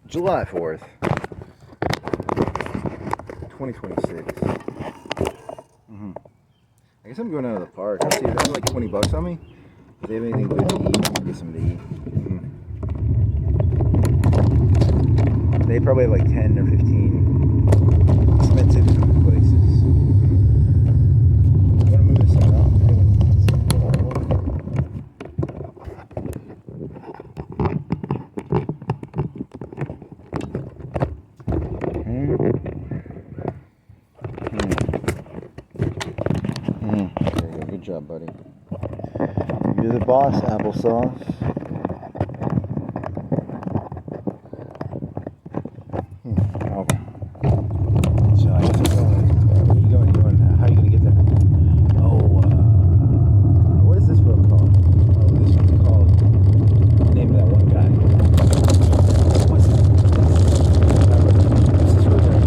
July 4th, 2026. I guess I'm going out of the park. Let's see if they have like 20 bucks on me. If they have anything good to eat, I'll get something to eat. They probably have like 10 or 15 expensive food places. I'm gonna move this thing up. Good job, buddy. You're the boss, applesauce. Okay. So I guess where are you going? How are you going to get there? Oh, what is this road called? Oh, this one's called the name of that one guy. What's this road there?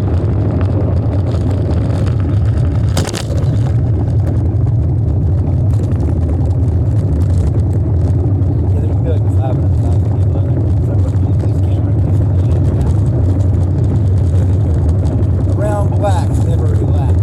Yeah, there can be like 500,000 people on there. So I'm looking at this camera. Around blacks never relax.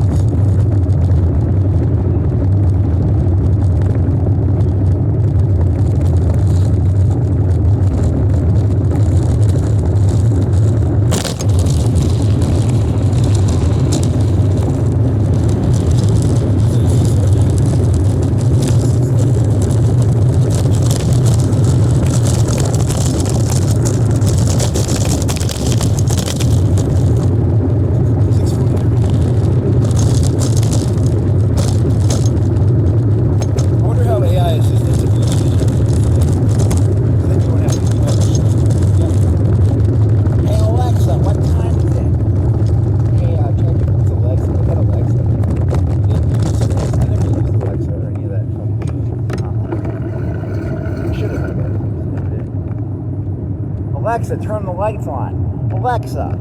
Alexa, turn the lights on. Alexa,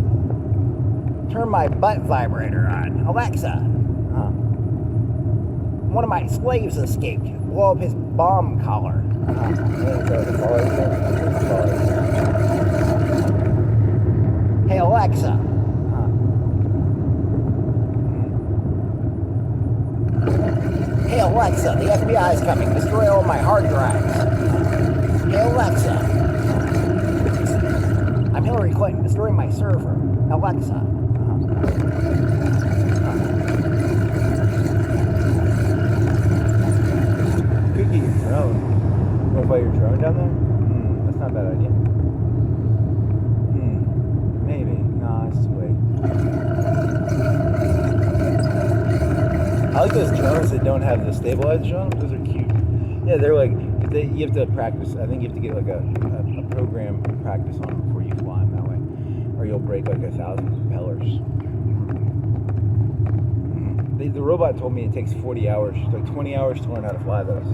turn my butt vibrator on. Alexa, one of my slaves escaped. Blow up his bomb collar. Hey, Alexa. Hey, Alexa, the FBI is coming. Destroy all my hard drives. Hey, Alexa. I'm Hillary Clinton. Destroy my server. Alexa. Could get your drone. You want to fly your drone down there? That's not a bad idea. Maybe. No, it's too late. I like those drones that don't have the stabilizers on them. Those are cute. Yeah, they're like, you have to practice. I think you have to get like a program practice on them before you fly them that way. Or you'll break like 1,000 propellers. The robot told me it takes 40 hours, like 20 hours to learn how to fly those.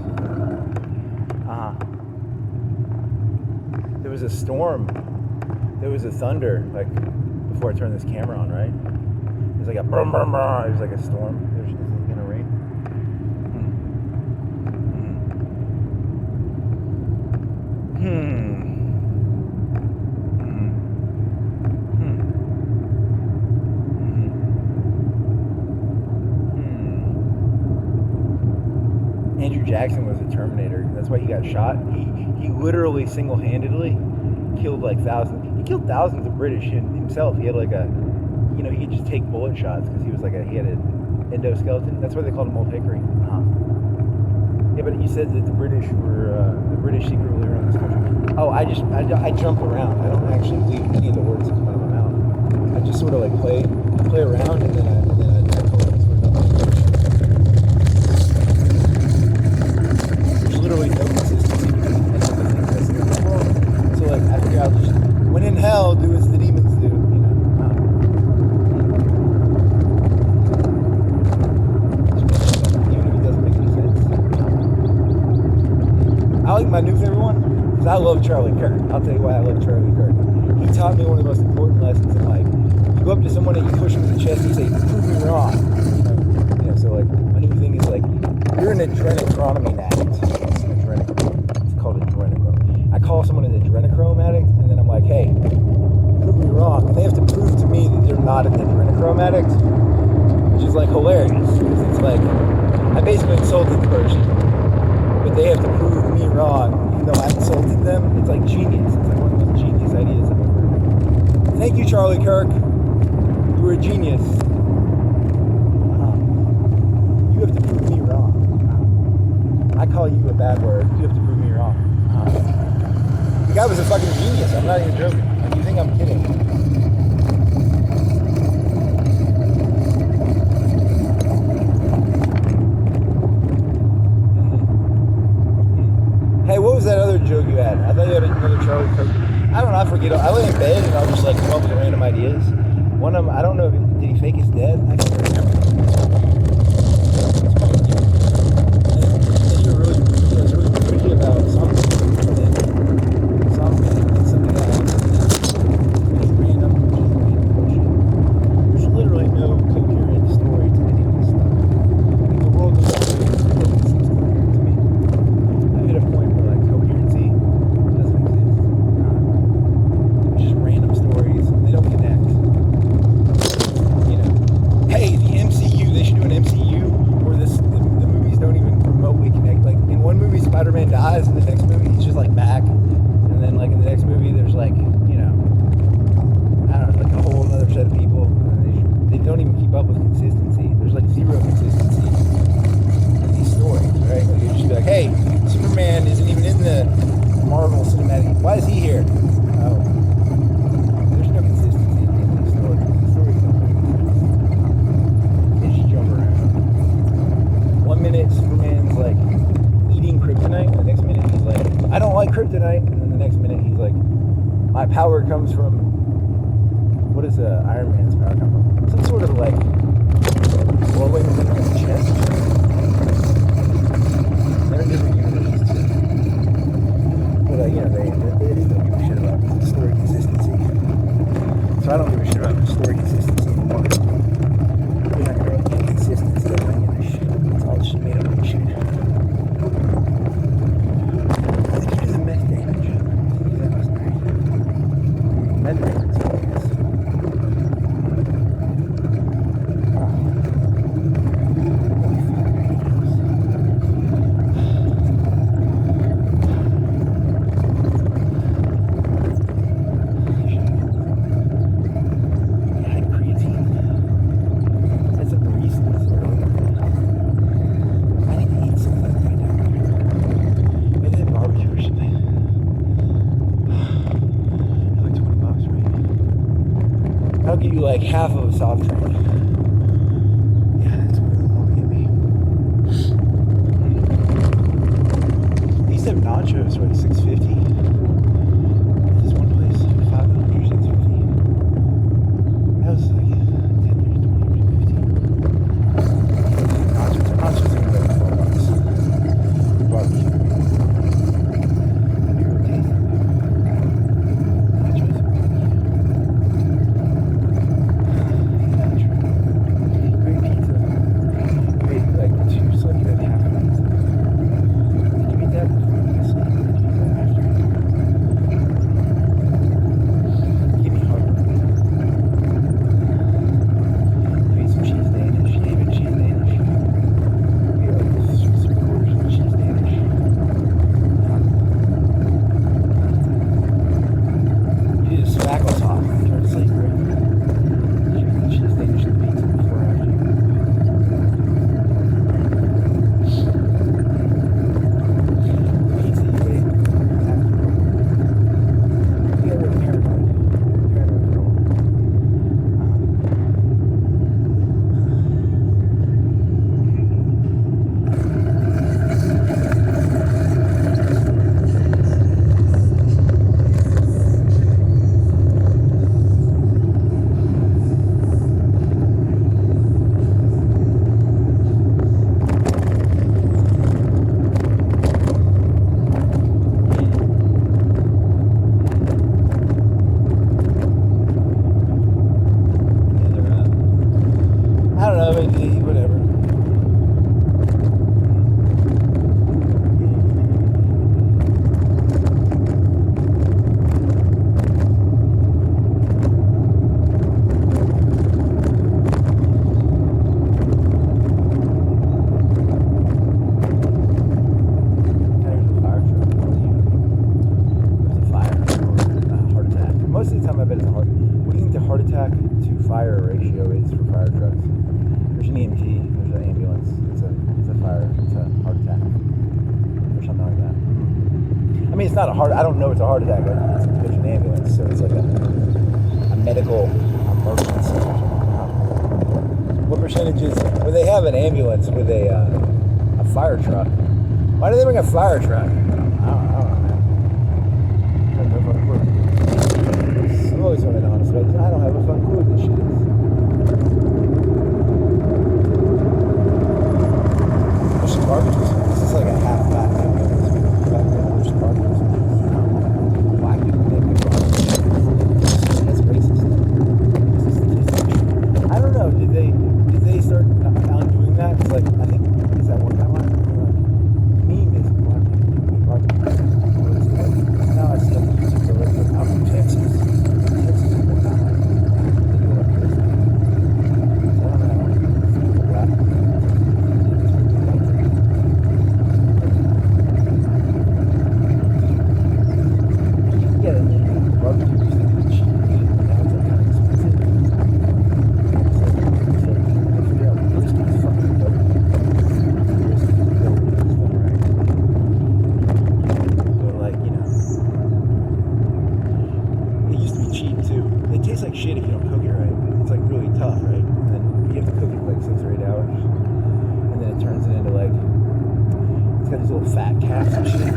There was a storm. There was a thunder, like, before I turned this camera on, right? It was like a brum, brum, brum. It was like a storm. It was gonna rain. Andrew Jackson was a Terminator. That's why he got shot. He literally single-handedly killed like thousands. He killed thousands of British himself. He had like he could just take bullet shots because he was like he had an endoskeleton. That's why they called him Old Hickory. Yeah, but he said that the British secretly run this country. Oh, I jump around. I don't actually leave any of the words that come out of my mouth. I just sort of like play around and then I literally no consistency between any of the things I see in the world. So like I figure I'll just, when in hell, do as the demons do, even if it doesn't make any sense. I like my new favorite one because I love Charlie Kirk. I'll tell you why I love Charlie Kirk. He taught me one of the most important lessons in life. You go up to someone and you push them in the chest and you say, "Prove me wrong." So like my new thing is like, you're an adrenochrome addict. It's called adrenochrome. I call someone an adrenochrome addict, and then I'm like, hey, prove me wrong. And they have to prove to me that they're not an adrenochrome addict, which is like hilarious because it's like I basically insulted the person, but they have to prove me wrong even though I insulted them. It's like genius. It's like one of the most genius ideas I've ever heard. Thank you, Charlie Kirk. You were a genius. You have to prove me wrong. I call you a bad word. You have to prove me wrong. The guy was a fucking genius. I'm not even joking. Like, you think I'm kidding? Hey, what was that other joke you had? I thought you had another Charlie Kirk. I don't know. I forget. I lay in bed and I'll just like come up with random ideas. One of them, I don't know. Did he fake his death? I can't remember. About something, and then something else, just random bullshit. There's literally no coherent story to any of this stuff. Like the world is all seems coherent to me. I've hit a point where like coherency doesn't exist. Just random stories, and they don't connect. You know, hey, the MCU, they should do an MCU where the movies don't even remotely connect. Like in one movie, Spider-Man dies, in the next movie he's just like back, and then like in the next movie there's like, you know, I don't know, like a whole other set of people, and they don't even keep up with consistency. There's like zero consistency in these stories, right? Like you just be like, hey, Superman isn't even in the Marvel cinematic. Why is he here? Oh, there's no consistency in these stories. The stories don't make sense. They just jump around. 1 minute Superman's like eating kryptonite, the next minute he's like, I don't like kryptonite, and then the next minute he's like, my power comes from, what is Iron Man's power come from? Some sort of like blowing thing on his chest. They're different universes too. But yeah, they don't give a shit about story consistency. So I don't give a shit about story consistency anymore. We're not gonna get consistency of any of this shit. It's all just made up shit. I'll give you like half of a soft drink. Yeah, that's what it'll get me. These have nachos for like $6.50. This one place, $5, $6.50. That was like 10 years, 20 years, 15. Nachos are better than $4. Barbecue. Have you ever tasted nachos? Like, seriously, you had half of it. Did you eat that before you sleep? not a heart. I don't know it's a heart attack. There's an ambulance, so it's like a medical emergency. What percentage is when they have an ambulance with a fire truck? Why do they bring a fire truck? I don't know, man. I'm always going to be honest about this. I don't have a fucking clue what this shit is. There's some garbage. This is like a half black ambulance. There's some garbage. Black people make good garbage. That's racist. I don't know. Did they start doing that? It's like, I think, is that one time last? Meme is black people make garbage. Now I see them using the list out from Texas. Texas is more common. I don't know. Black people. Yeah, and then barbecue used to be cheap. Now it's like kind of expensive. So I figure out brisket is fucking dope. Brisket is dope. It's done right. But like, you know, it used to be cheap too. It tastes like shit if you don't cook it right. It's like really tough, right? And then you have to cook it for like 6 or 8 hours. And then it turns it into like, it's got these little fat caps and shit.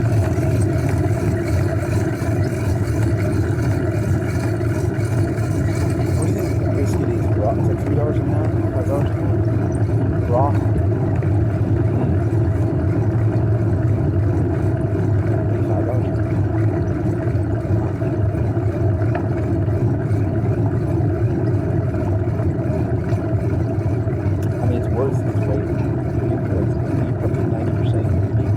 What do you think the brisket is raw? It's like $3 a pound, $5 a pound? Raw? $5. I mean, it's worth its weight. It's probably 90% meat.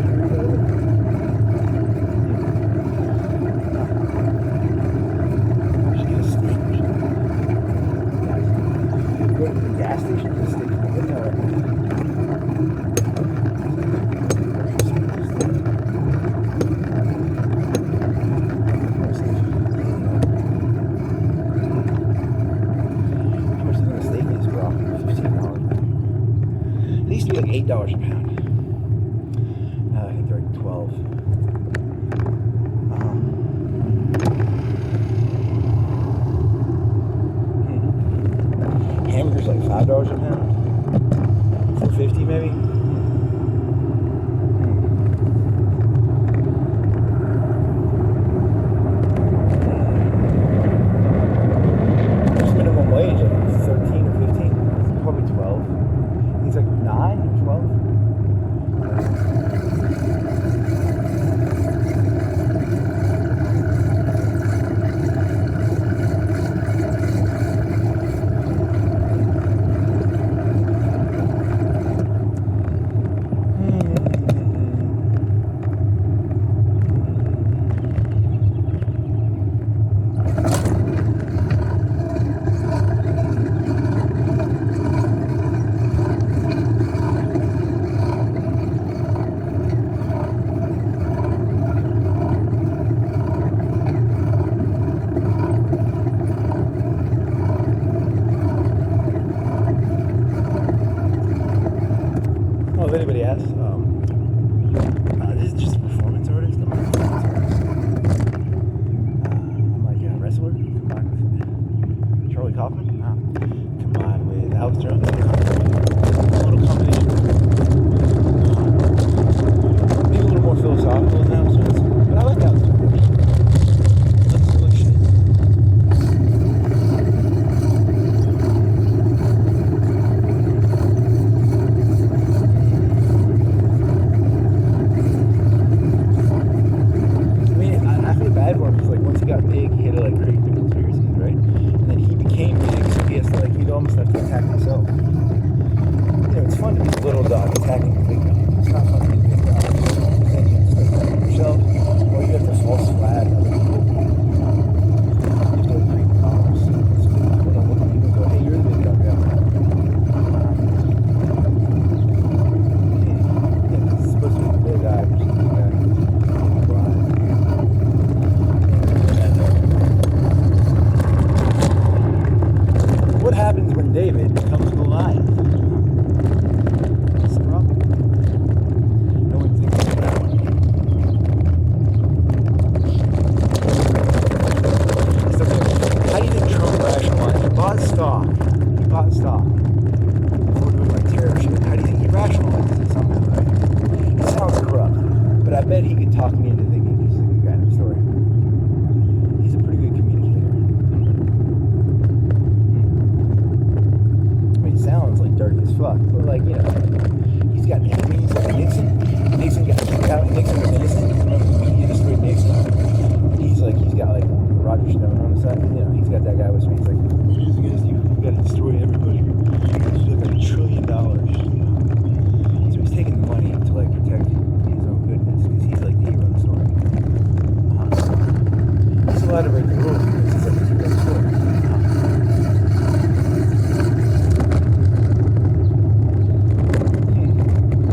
allowed to break the rules because it's like a two-day store.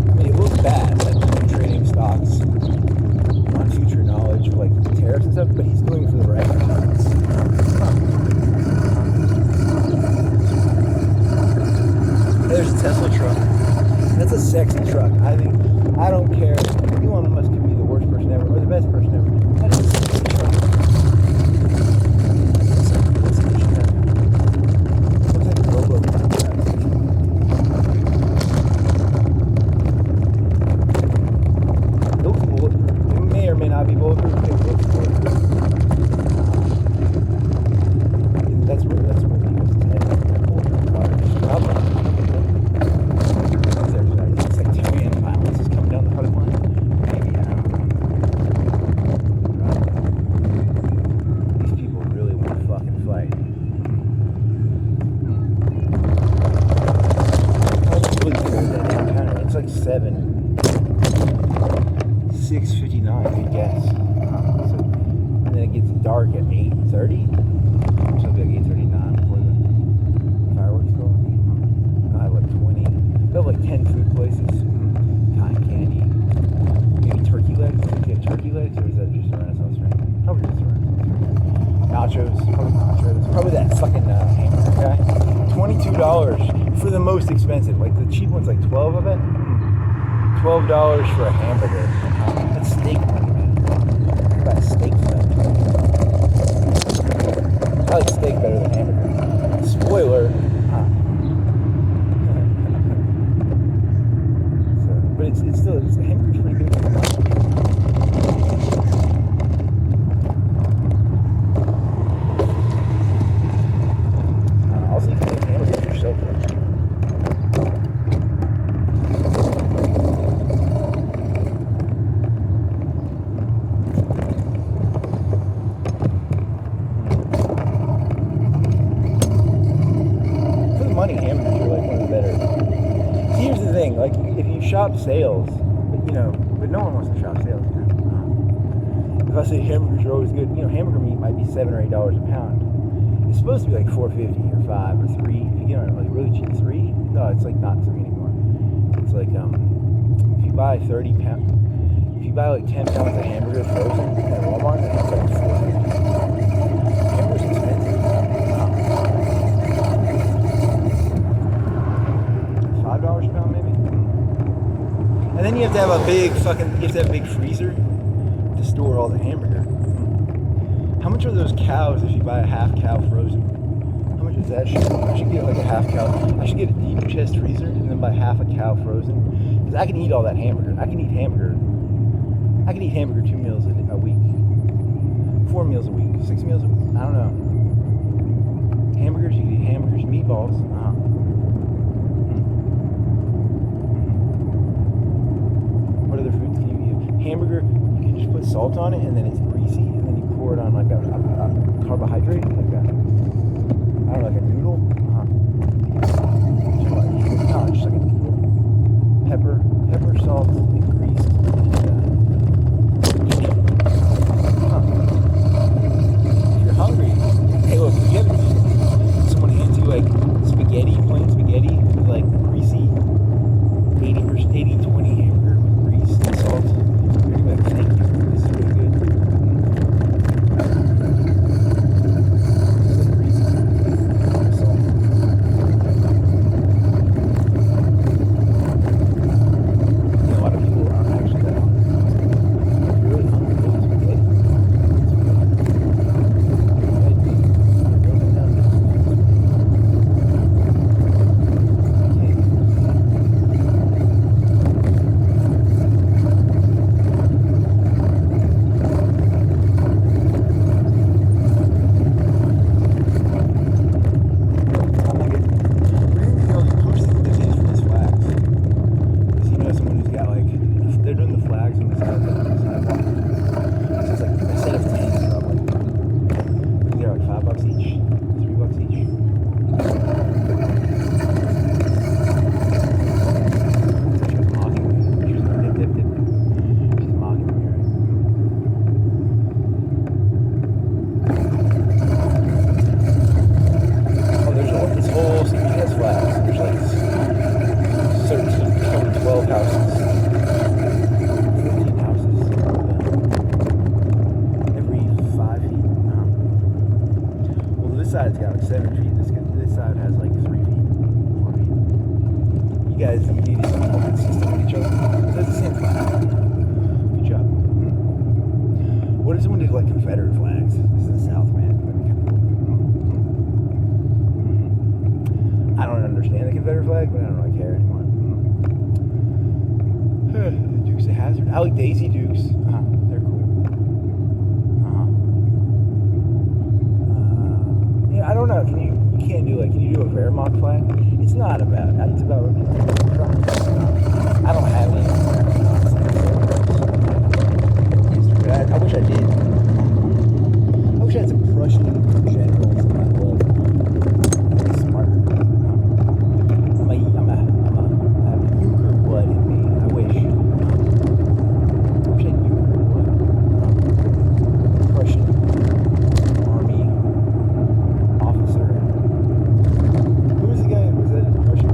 I mean, it looks bad that he's trading stocks on future knowledge of like tariffs and stuff, but he's doing it for the right reasons. There's a Tesla truck. That's a sexy truck. I don't care. Elon Musk could be the worst person ever or the best person ever. That is a sexy truck. What's the issue now? Looks like a robo contract. It looks bulletproof. It may or may not be bulletproof, but it looks bulletproof. That's where he was headed. Bulletproof cars. Probably. It's like 6:59, I guess. So, and then it gets dark at 8:30. So it'll be like 8:39 before the fireworks go off. They'll have like 20. They'll have like 10 food places. Cotton candy. Maybe turkey legs. Do you have turkey legs, or is that just a Renaissance fair? Probably just a Renaissance fair. Nachos. Probably nachos. Probably that fucking hamburger guy. $22 for the most expensive. Like the cheap one's like 12 of it. $12 for a hamburger. That's steak money, man. What about steak stuff? I like steak better than hamburger. Spoiler. So, but it's still, the hamburger's pretty good for the money. I'll see if you think hamburgers are so good. Hamburgers are like one of the better. Here's the thing, like if you shop sales, but no one wants to shop sales. If I say hamburgers are always good, hamburger meat might be $7 or $8 a pound. It's supposed to be like $4.50 or $5 or $3. If you get on like really cheap, $3. No, it's like not $3 anymore. It's like if you buy 30 pounds, if you buy like 10 pounds of hamburger frozen at Walmart, it's like $4.50. Hamburger's expensive. $5 a pound maybe. And then you have to have a big freezer to store all the hamburger. How much are those cows if you buy a half cow frozen? How much is that shit? I should get like a half cow. I should get a deep chest freezer and then buy half a cow frozen. Because I can eat all that hamburger. I can eat hamburger 2 meals a week. 4 meals a week. 6 meals a week. I don't know. Hamburgers, you can eat hamburgers, meatballs. What other foods can you eat? Hamburger, you can just put salt on it and then it's greasy and then you pour it on like a carbohydrate, like a, I don't know, like a noodle. No, just like a noodle. Pepper, salt, and grease. If you're hungry, hey look, if you have someone hands you like spaghetti, plain spaghetti with like greasy 80-20 hamburger with grease and salt, you're gonna be like, thank you, this is really good. side's got like 7 feet. This side has like 3 feet, 4 feet. You guys need to be more consistent with each other. That's the same flag. Good job. What if someone did like Confederate flags? This is the South, man. I don't understand the Confederate flag, but I don't really care anymore. The Dukes of Hazzard. I like Daisy Dukes. They're cool. Yeah, I don't know. You can't do can you do a Wehrmacht flag? It's not about. It's about. I don't have any. I wish I did. I wish I had some Prussian generals in my blood. I'd be smarter. I have Euchre blood in me. I wish. I wish I had Euchre blood. Prussian army officer. Who was the guy? Was that Prussian?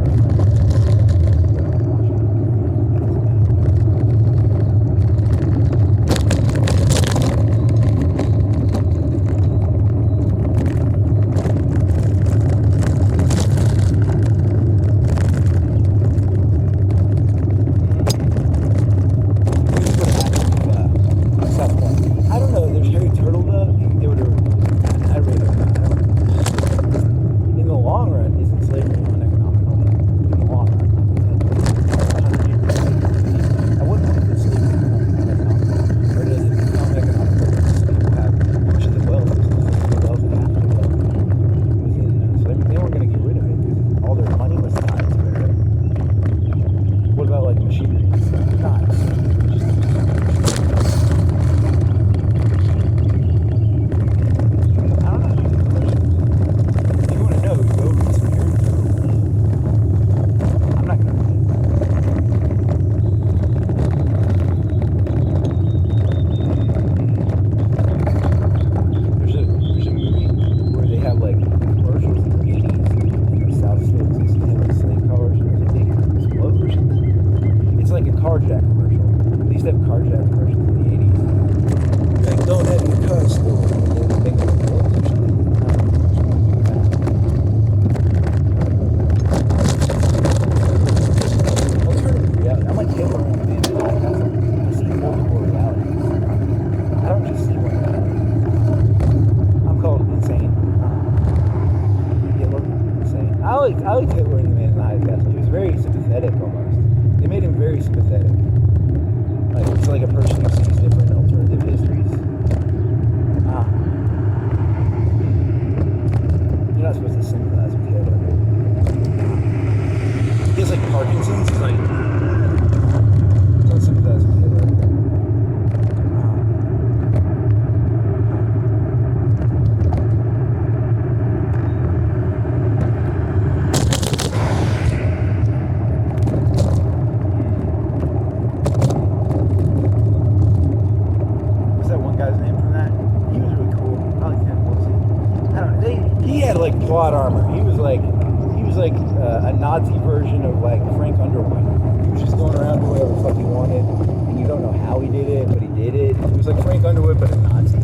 I liked Hitler in The Man in the High Castle. He was very sympathetic almost. They made him very sympathetic. It's like a person who sees different alternative histories. You're not supposed to sympathize with Hitler. He has Parkinson's. He's don't sympathize with Hitler. Plot armor. He was like a Nazi version of Frank Underwood. He was just going around doing whatever the fuck he wanted, and you don't know how he did it, but he did it. He was like Frank Underwood, but a Nazi.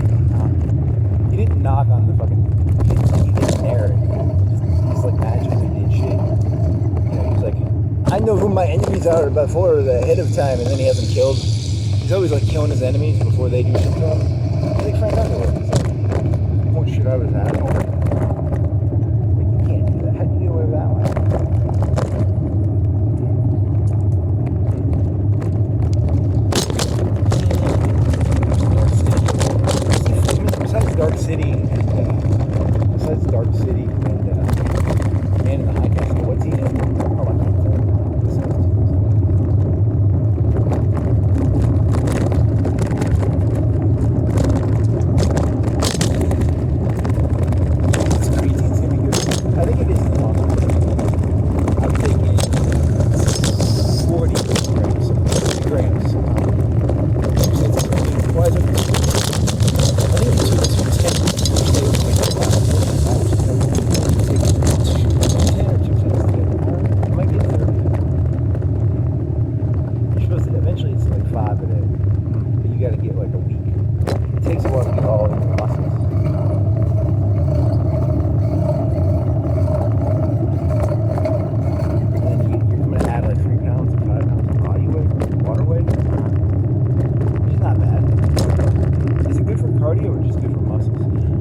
He didn't knock on the fucking. He didn't narrate. He just magically did shit. He was like, I know who my enemies are before the ahead of time, and then he has them killed. He's always killing his enemies before they do shit to him. He's like Frank Underwood. He's like, point shit out of his asshole. That one. Besides Dark City and Man in the High Castle, what's he in? Oh, I can't tell. It's crazy. It's gonna be good. I think it is the long one. I'm taking 40 grams. Why is it? I think it's 210.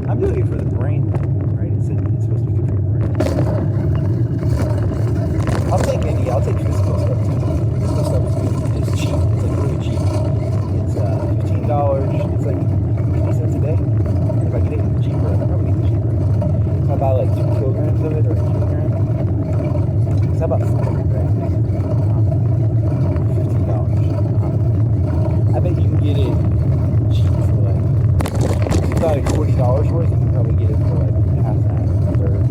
I'm doing it for the brain, right? It's supposed to be good for your brain. I'll take physical stuff too. Physical stuff is good. It's cheap. It's like really cheap. It's $15. It's like 50 cents a day. And if I get it cheaper, I can probably get it cheaper. If I buy like 2 kilograms of it or a kilogram, it's about 400 grams. $15. I bet you can get it cheap for like, it's not like $40 worth. You can probably get it for like half that, a third.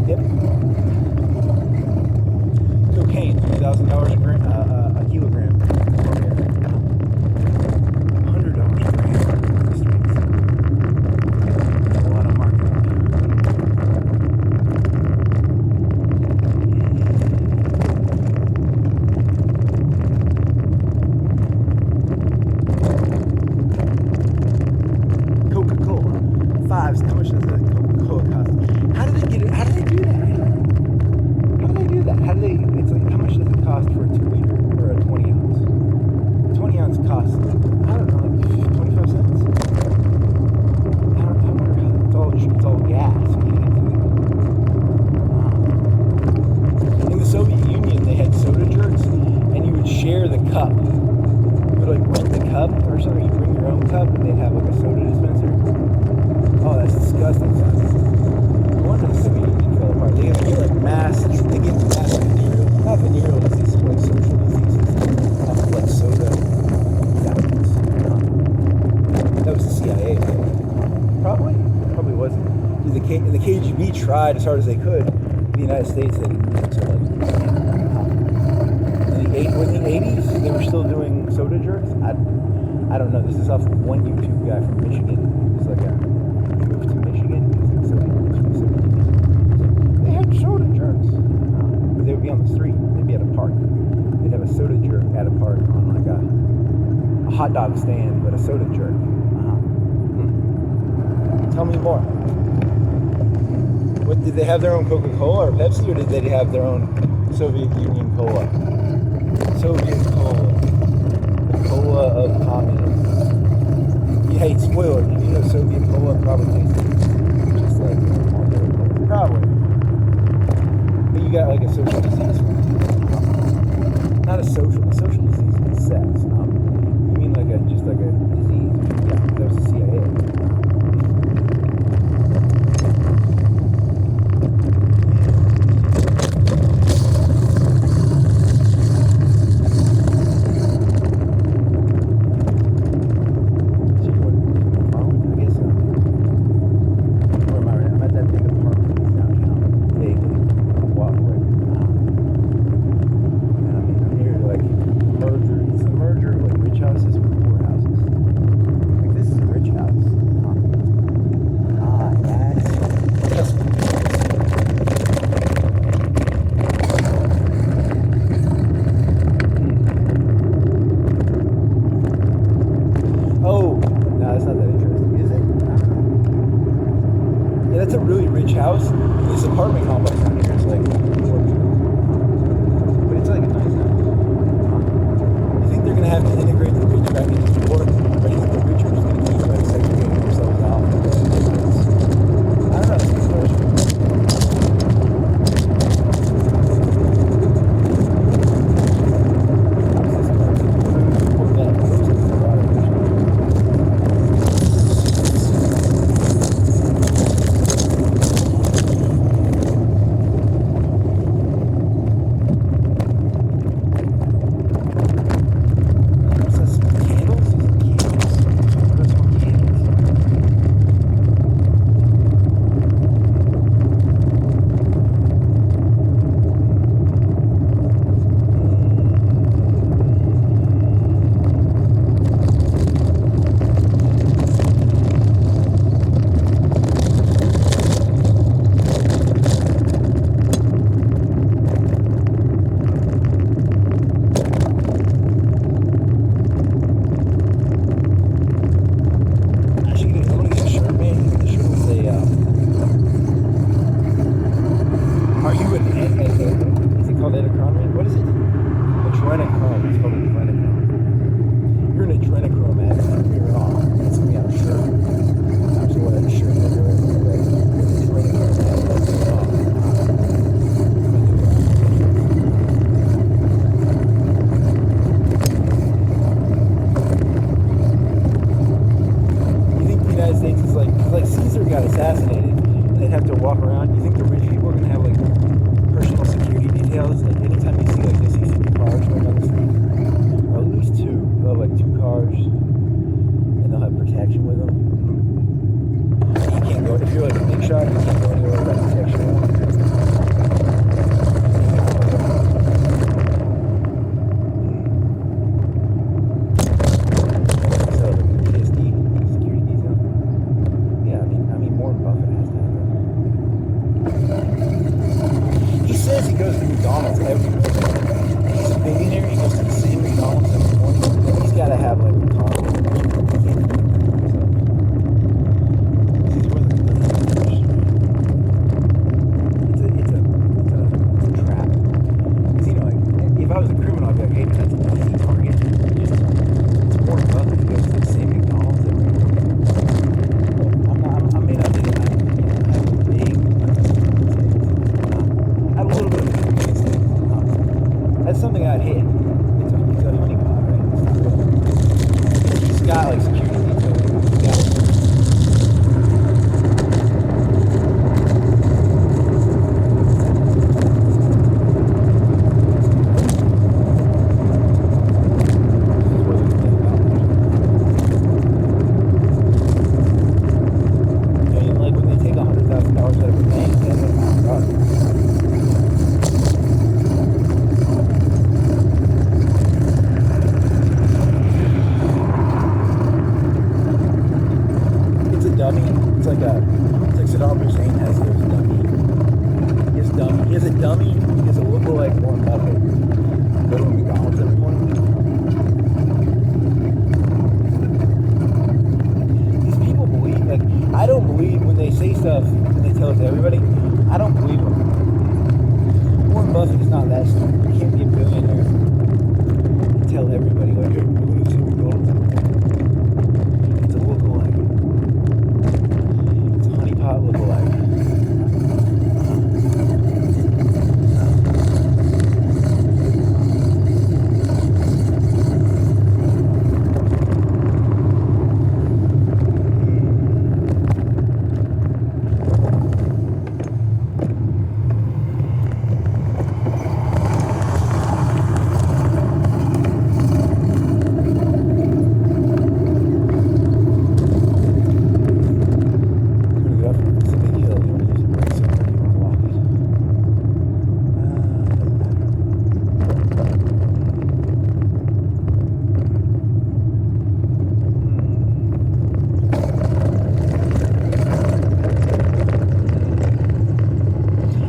Yep. Cocaine, $2,000 a kilogram. $100 a gram. A lot of market. Coca-Cola. Fives. How much does that Coca-Cola cost? How do they get it? How do they do that? It's like, how much does it cost for a 2 liter or a 20 ounce? 20 ounce costs, I don't know, like 25 cents? I wonder how, it's all gas. In the Soviet Union, they had soda jerks, and you would share the cup. You would like rent the cup or something, you'd bring your own cup, and they'd have like a soda dispenser. Oh, that's disgusting. No wonder the Soviet Union fell apart. They get like mass venereal diseases, like social diseases, like soda fountains. That was the CIA. Probably wasn't. The KGB tried as hard as they could. The United States, they moved to like in the 80s, they were still doing soda jerks. I don't know. This is off one YouTube guy from Michigan. It's like he moved to Michigan. He's like they had soda jerks, but they would be on the street. They'd be at a park. They'd have a soda jerk at a park on like a hot dog stand, but a soda jerk. Tell me more. What did they have their own Coca-Cola or Pepsi, or did they have their own Soviet Union cola? Soviet cola, the cola of communism. Yeah, it's spoiled. You know, Soviet cola probably tastes just like regular cola. Probably. But you got like a social disease. Not a social disease is sex. You mean like just like a disease? Yeah, that was the CIA. Houses with poor houses. adrenochrome. It's called adrenochrome. You're an adrenochrome addict. You're wrong. That's me on a shirt. I'm just wearing a shirt that you're an adrenochrome addict. You're wrong. You think the United States is like Caesar got assassinated and they'd have to walk around? You think the rich people are going to have like personal security details? Like anytime you see like this, you see cars going on the street, or at least two. They'll have like two cars, and they'll have protection with them. And you can't go if you're like a big shot. You can't go anywhere without protection. So PSD security detail. Yeah, I mean, Warren Buffett has to have that. He says he goes to McDonald's every morning. He's a billionaire. He goes to the same McDonald's every morning. He's got to have like a car. He can't do it himself. He's one of the billionaires. It's a trap. Because like if I was a criminal, I'd be like, hey, that's an easy target. It's Warren Buffett. He goes to the same McDonald's every morning. I may not be. I have a big. I have a little bit of instinct. That's something I'd hit. It's a honeypot, right? It's not really. He's got like security detail. He's got like when they take $100,000 out of a bank, that's like, oh God. Dummy. It's like Saddam Hussein has those dummy. He has a dummy. He has a lookalike Warren Buffett. Go to McDonald's every morning. These people believe, like, I don't believe when they say stuff and they tell it to everybody. I don't believe them. Warren Buffett is not that stupid. You can't be a billionaire and tell everybody, like, hey, we're going to see McDonald's every morning. It's a lookalike. Hot lookalike.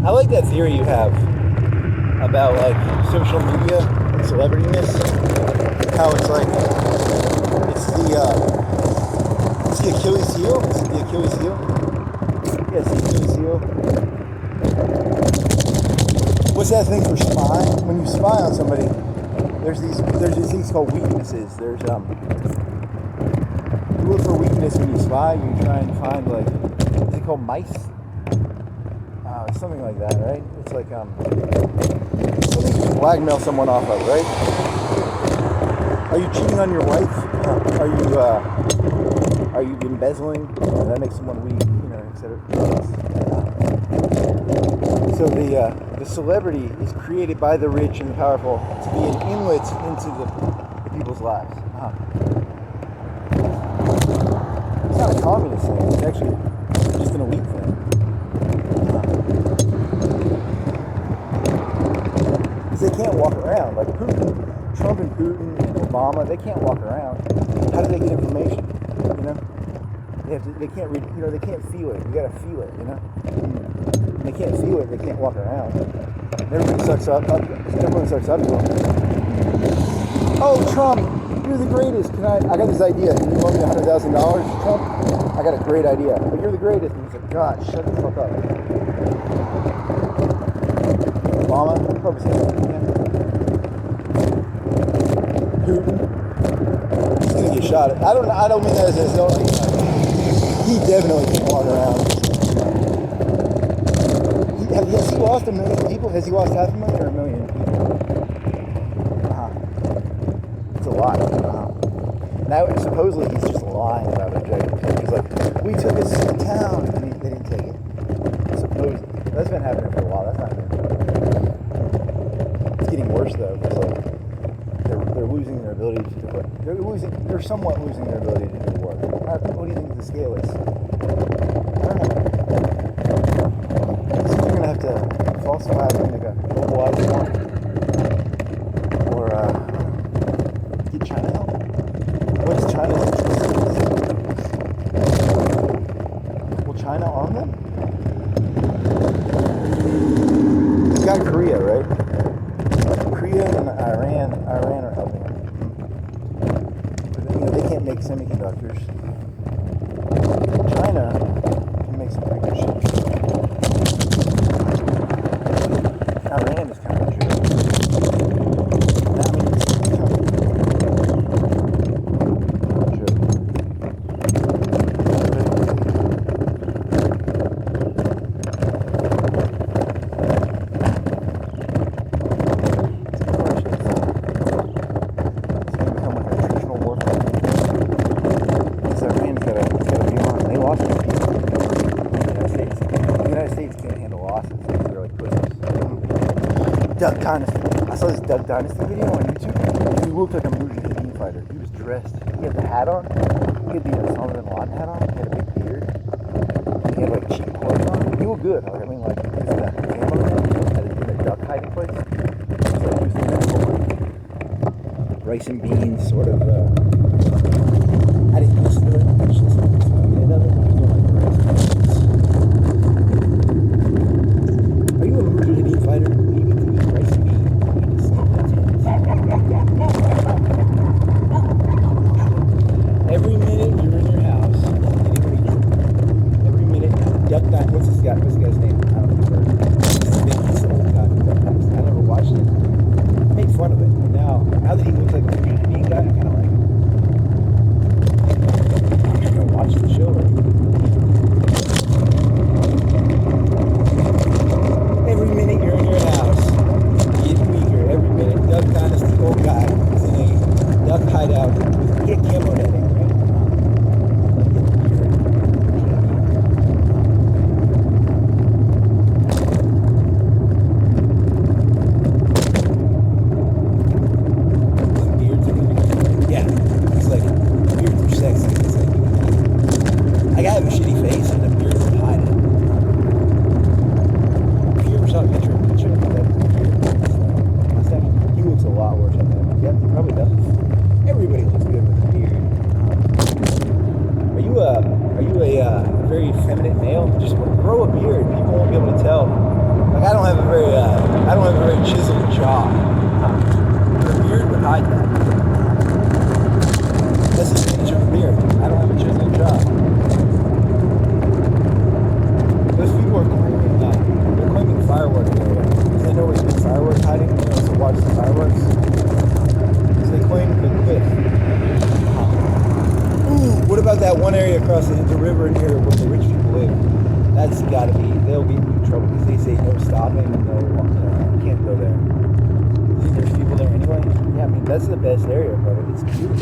I like that theory you have about like social media and celebrityness. How it's like it's the Achilles heel. Is it the Achilles heel? Yeah, it's the Achilles heel. What's that thing for spy? When you spy on somebody, there's these things called weaknesses. There's you look for weakness when you spy. You try and find like, is it called mice? It's something like that, right? It's like something you can blackmail someone off of, right? Are you cheating on your wife? Are you embezzling? That makes someone weak, etc. So the celebrity is created by the rich and the powerful to be an inlet into the people's lives. It's not a communist thing. It's actually just an elite thing. They can't walk around like Putin. Trump and Putin and Obama, they can't walk around. How do they get information? They can't read. They can't feel it. You gotta feel it. When they can't feel it, they can't walk around. Everyone starts up to them. Oh, Trump, you're the greatest. I got this idea. Can you loan me $100,000, Trump? I got a great idea. But you're the greatest. And he's like, God, shut the fuck up. Obama, probably say that. He's gonna get shot. I don't mean that as an insult. He definitely can't walk around. Has he lost 1 million people? Has he lost 500,000 or 1 million people? It's a lot. Now supposedly he's just lying about it. He's like, we took his town, and they didn't take it. Supposedly. That's been happening for a while. That's not new. It's getting worse though. It's like they're losing their ability to do it. They're somewhat losing their ability to do the work. What do you think the scale is? I don't know. So you're gonna have to falsify something like a globalized one, or get China help. What is China? Will China arm them? You've got Korea, right? Korea and Iran are helping them. But, they can't make semiconductors. China can make some pretty good shit. Iran is kind of true. Duck Dynasty. I saw this Duck Dynasty video on YouTube. He looked like a Mujahideen fighter. He was dressed. He had the hat on. He had the Osama bin Laden hat on. He had a big beard. He had like cheap clothes on. He looked good. Like, I mean, like, this is that camo in a duck hiding place. So he was rice and beans, sort of. I didn't listen to it. I just listened to this minute of it. He was doing like the rice and beans. Are you a Mujahideen fighter? Every minute you're in your house, every minute, Duck Dynasty, what's this guy's name? I don't know. He's the old guy from Duck Dynasty. I never watched it. I made fun of it. And now that he looks like a Mujahideen guy, I kind of like him. I'm just going to watch the show. Every minute you're in your house, getting weaker. Every minute, Duck Dynasty, old guy, is in a duck hideout. Get camo netting. Very feminine male, just grow a beard. People won't be able to tell. Like I don't have a very chiseled jaw. Your beard would hide that. That's the advantage of a beard. I don't have a chiseled jaw. Those people are claiming fireworks area because they know where the fireworks hiding. They also watch the fireworks. So they claim the cliff. What about that one area across the river in here where the rich people live? That's got to be, they'll be in trouble because they say no stopping and no, you can't go there. You think there's people there anyway? Yeah, I mean, that's the best area, but it's beautiful.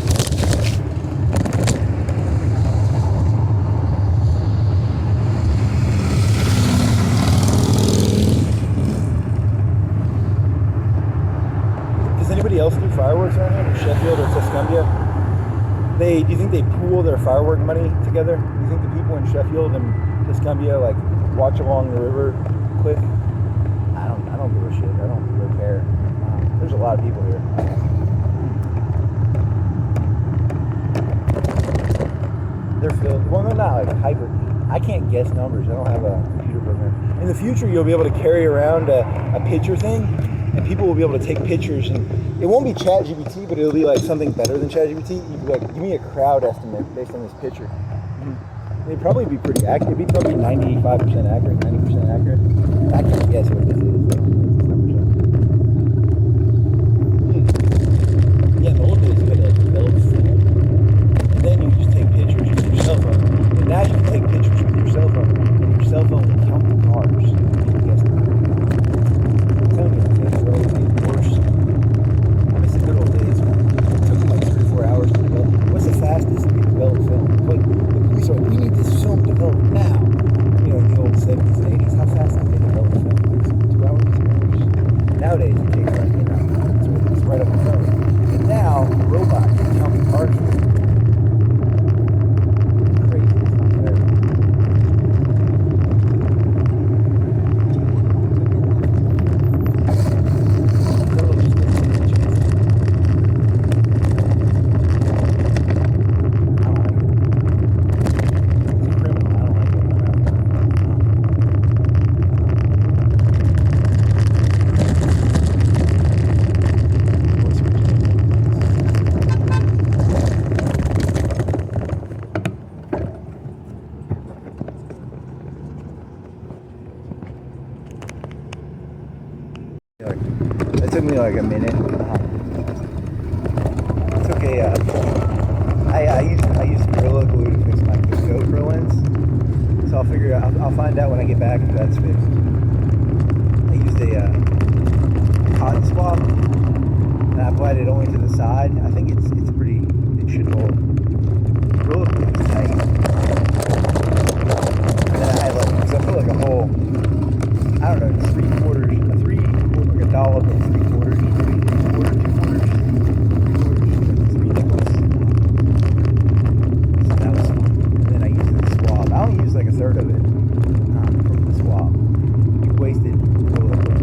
Does anybody else do fireworks around here in Sheffield or Tuscumbia? Do you think they pool their firework money together? Do you think the people in Sheffield and Tuscumbia like watch along the river cliff? I don't give a shit. I don't really care. There's a lot of people here. They're filled. Well, they're not like hyper. I can't guess numbers. I don't have a computer program. In the future, you'll be able to carry around a picture thing, and people will be able to take pictures, and it won't be ChatGPT, but it'll be like something better than ChatGPT. You can like, give me a crowd estimate based on this picture. It'd probably be pretty accurate. It'd be probably 95% accurate, 90% accurate. I can't guess what this is. Yeah, the old days. slide it only to the side. I think it's pretty. It should hold. Gorilla Glue is tight. And then I had because I put a whole, I don't know, like a dollop of 3/4, 3 nickels. So that was fun. And then I used the swab. I only used like a third of it from the swab. You wasted Gorilla Glue.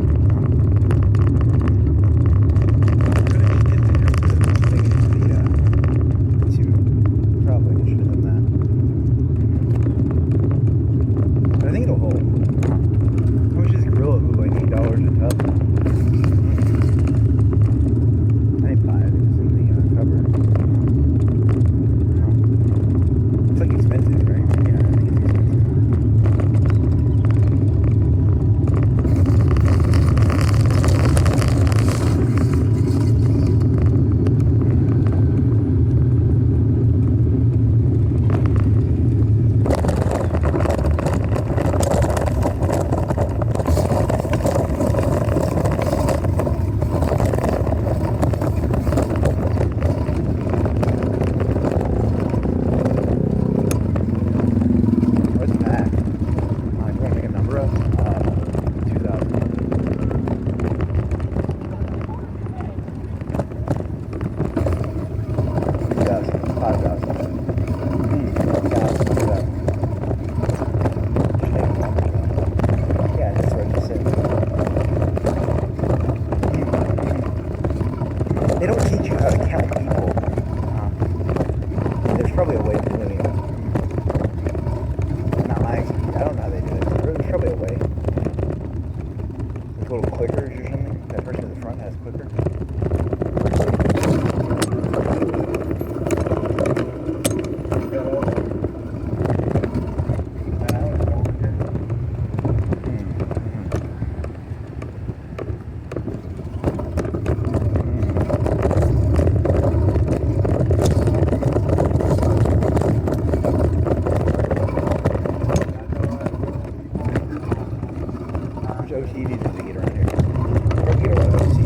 They don't teach you how to count people. There's probably a way of doing it. Not my expertise. I don't know how they do it. There's probably a way. There's little clickers or something. That person in the front has clicker. OT needs to get around here. Or get around OT.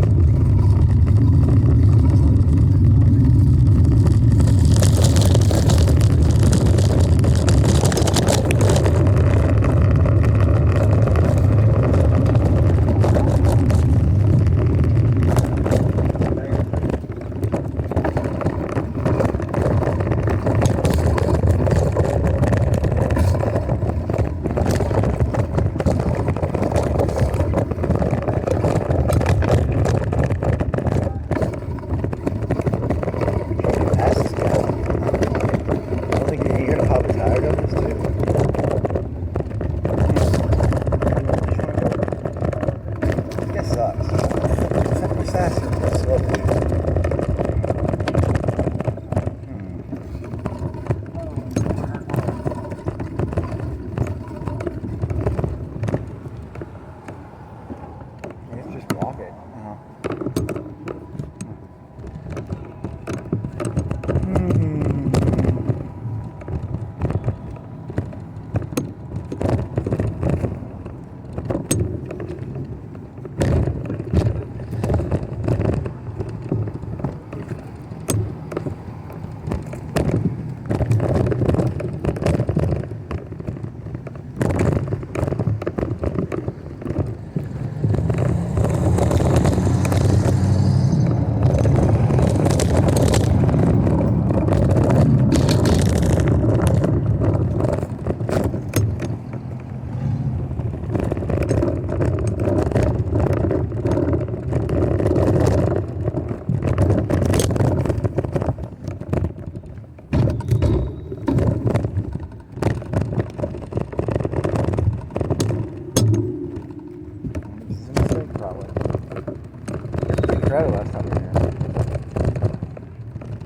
Crowded last time we were here.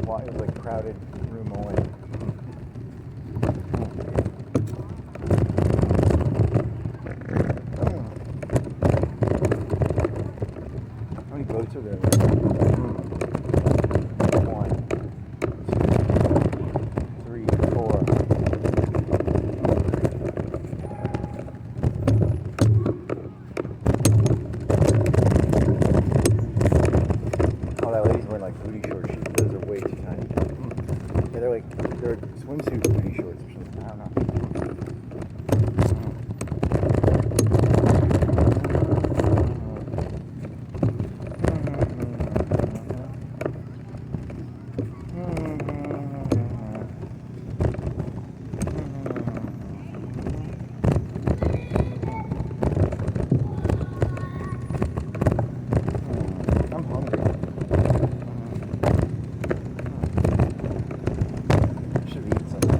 Well, it was like crowded room only. How many boats are there? 1, 2, 3, 4. Oh, that ladies wearing like booty shorts. Those are way too tiny. Yeah, they're swimsuit booty shorts or something. I don't know. I'm hungry. Should eat something.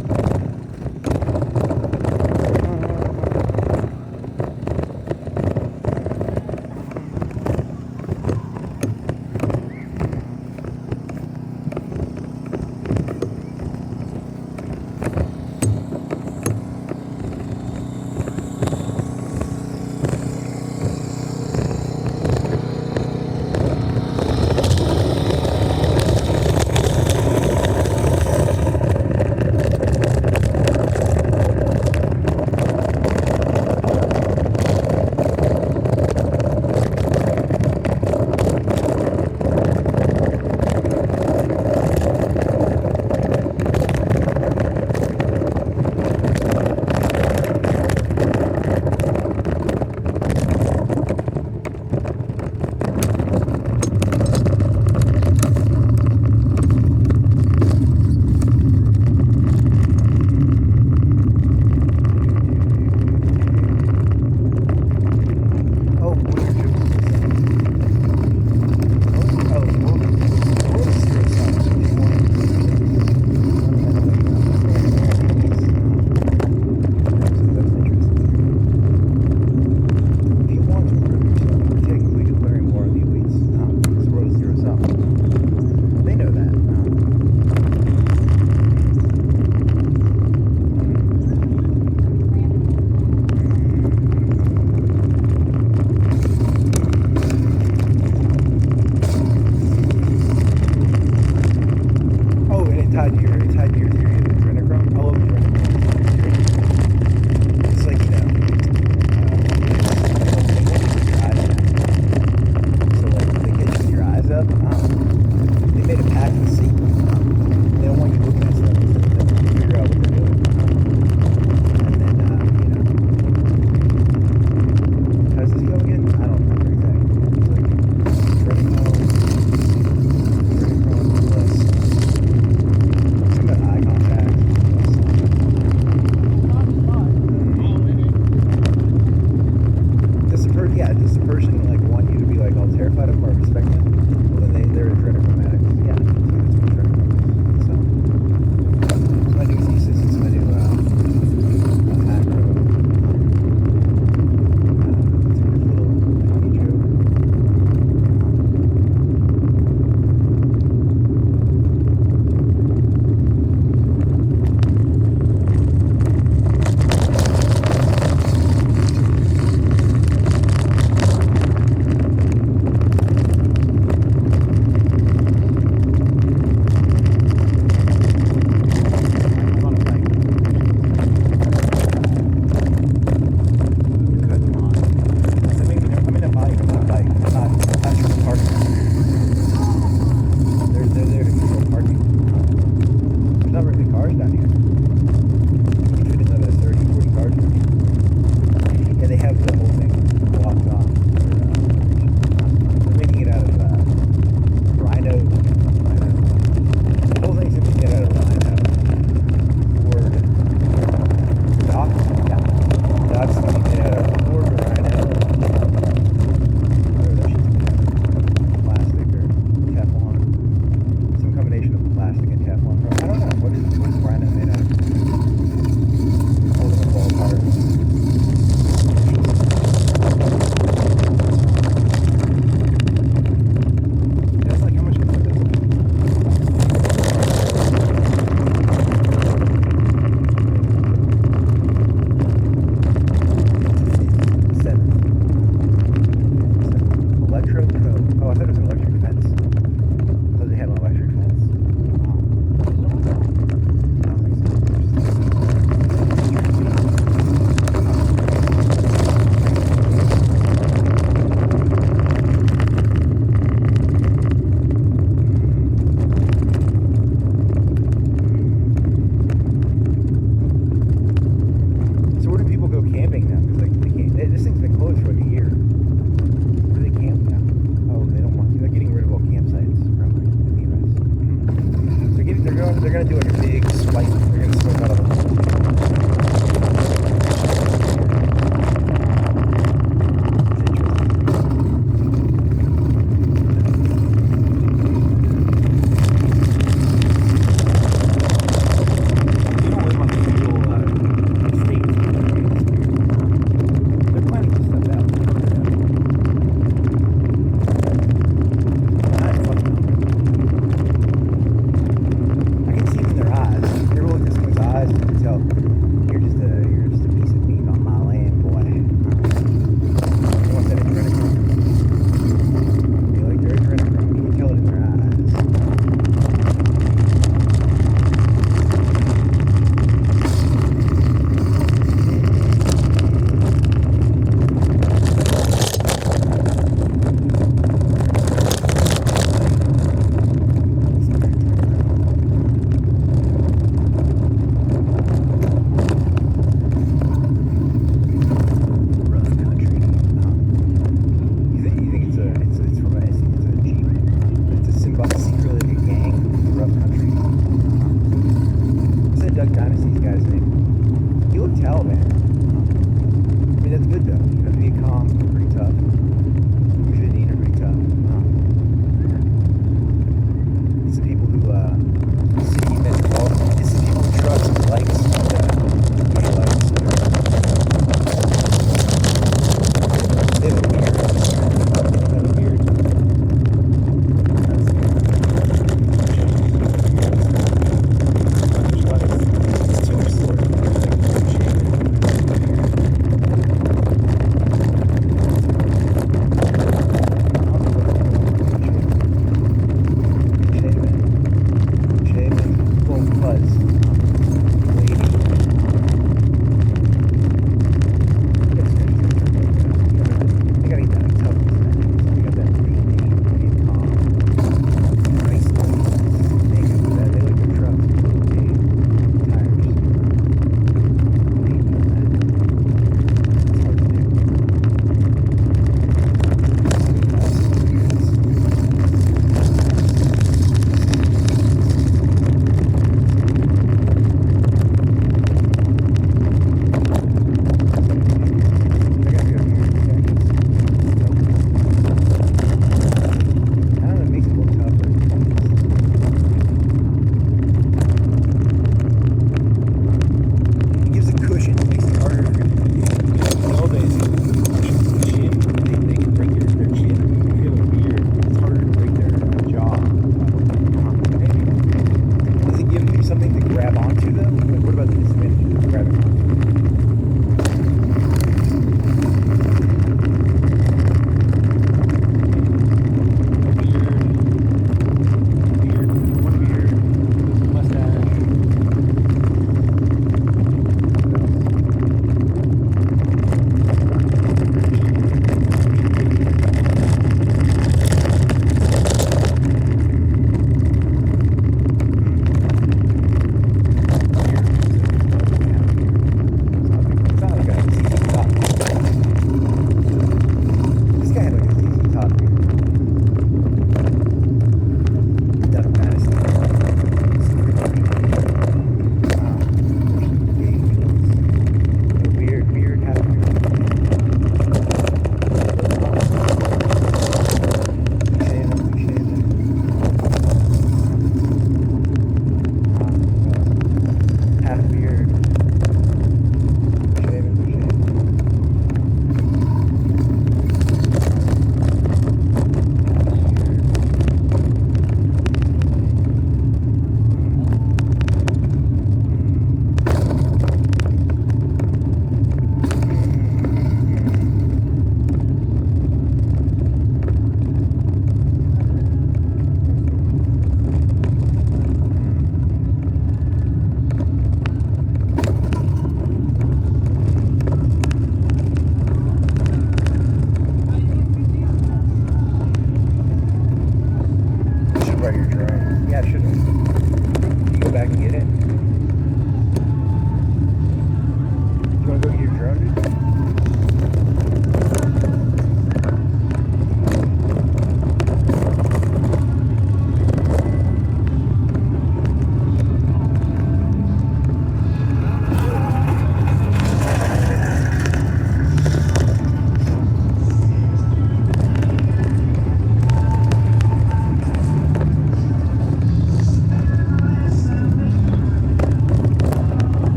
It's tied to your theory of adrenochrome. I love adrenochrome. It's like, you know, your eyes down. So, like, they get your eyes up. They made a pact with Satan. They don't want you looking at stuff because they can figure out what they're doing. And then, you know, how does this go again? I don't remember exactly. It's like adrenochrome plus eye contact. they're gonna do like a big spike. They're gonna smoke out of them.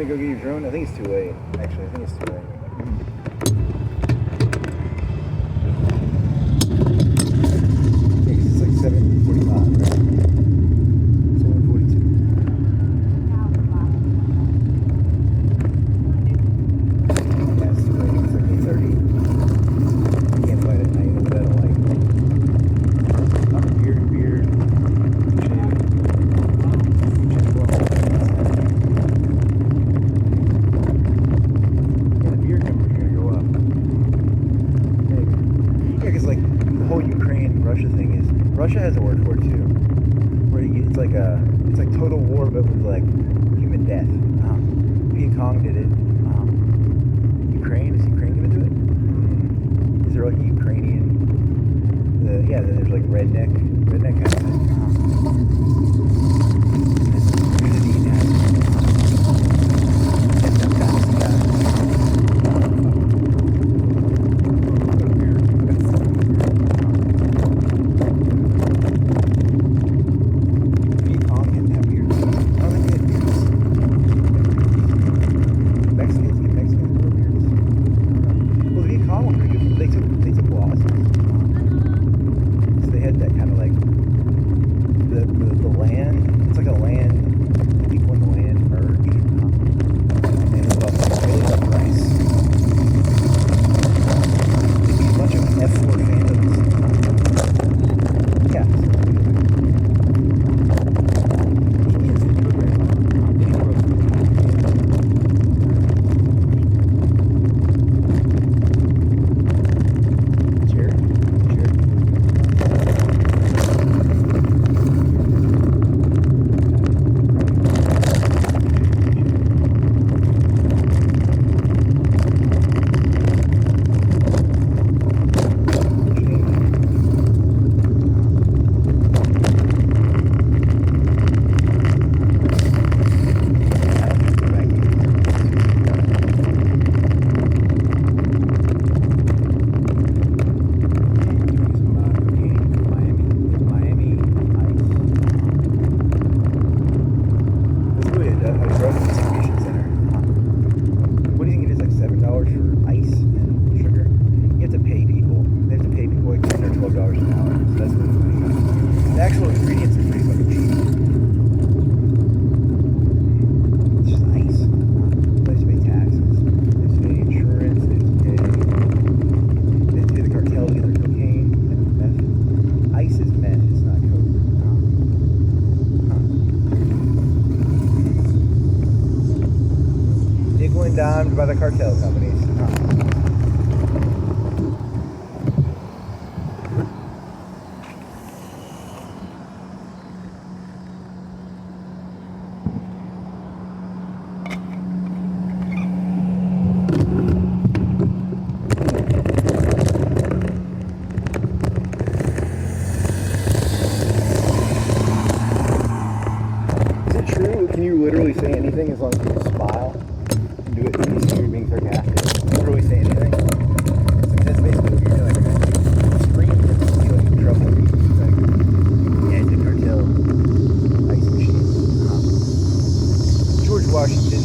gonna go get your drone? I think it's too late. Actually, I think it's too late. Yeah, 'cause it's like 7:45, right? 7:42. Yeah, it's too late. It's like 8:30. You can't fight at night without a light. Beer. Russia thing is Russia has a word for it too, where it's like total war but with like human death. Viet Cong did it. Ukraine, is Ukraine gonna do it? Is there like a Ukrainian? Yeah, then there's like redneck kind of thing. Dimed by the cartel companies. Is it true? Can you literally say anything as long as you smile? Do it when you're being sarcastic. Don't really say anything. That's basically what you're doing. You're screaming and you're like in trouble. Like, yeah, it's a cartel ice machine. George Washington.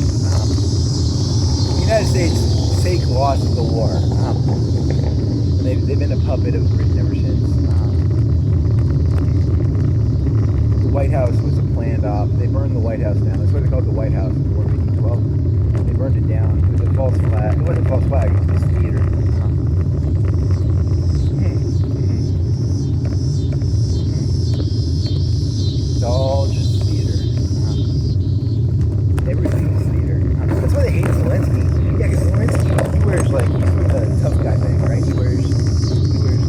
The United States fake lost the war. They've been a puppet of Britain ever since. The White House was a planned op. They burned the White House down. That's why they called it the White House in War of 1812. They burned it down. It was a false flag. It wasn't a false flag. It was just theater. It's all just theater. Everything is theater. That's why they hate Zelensky. Yeah, because Zelensky, he wears like, he's from the tough guy thing, right? He wears like,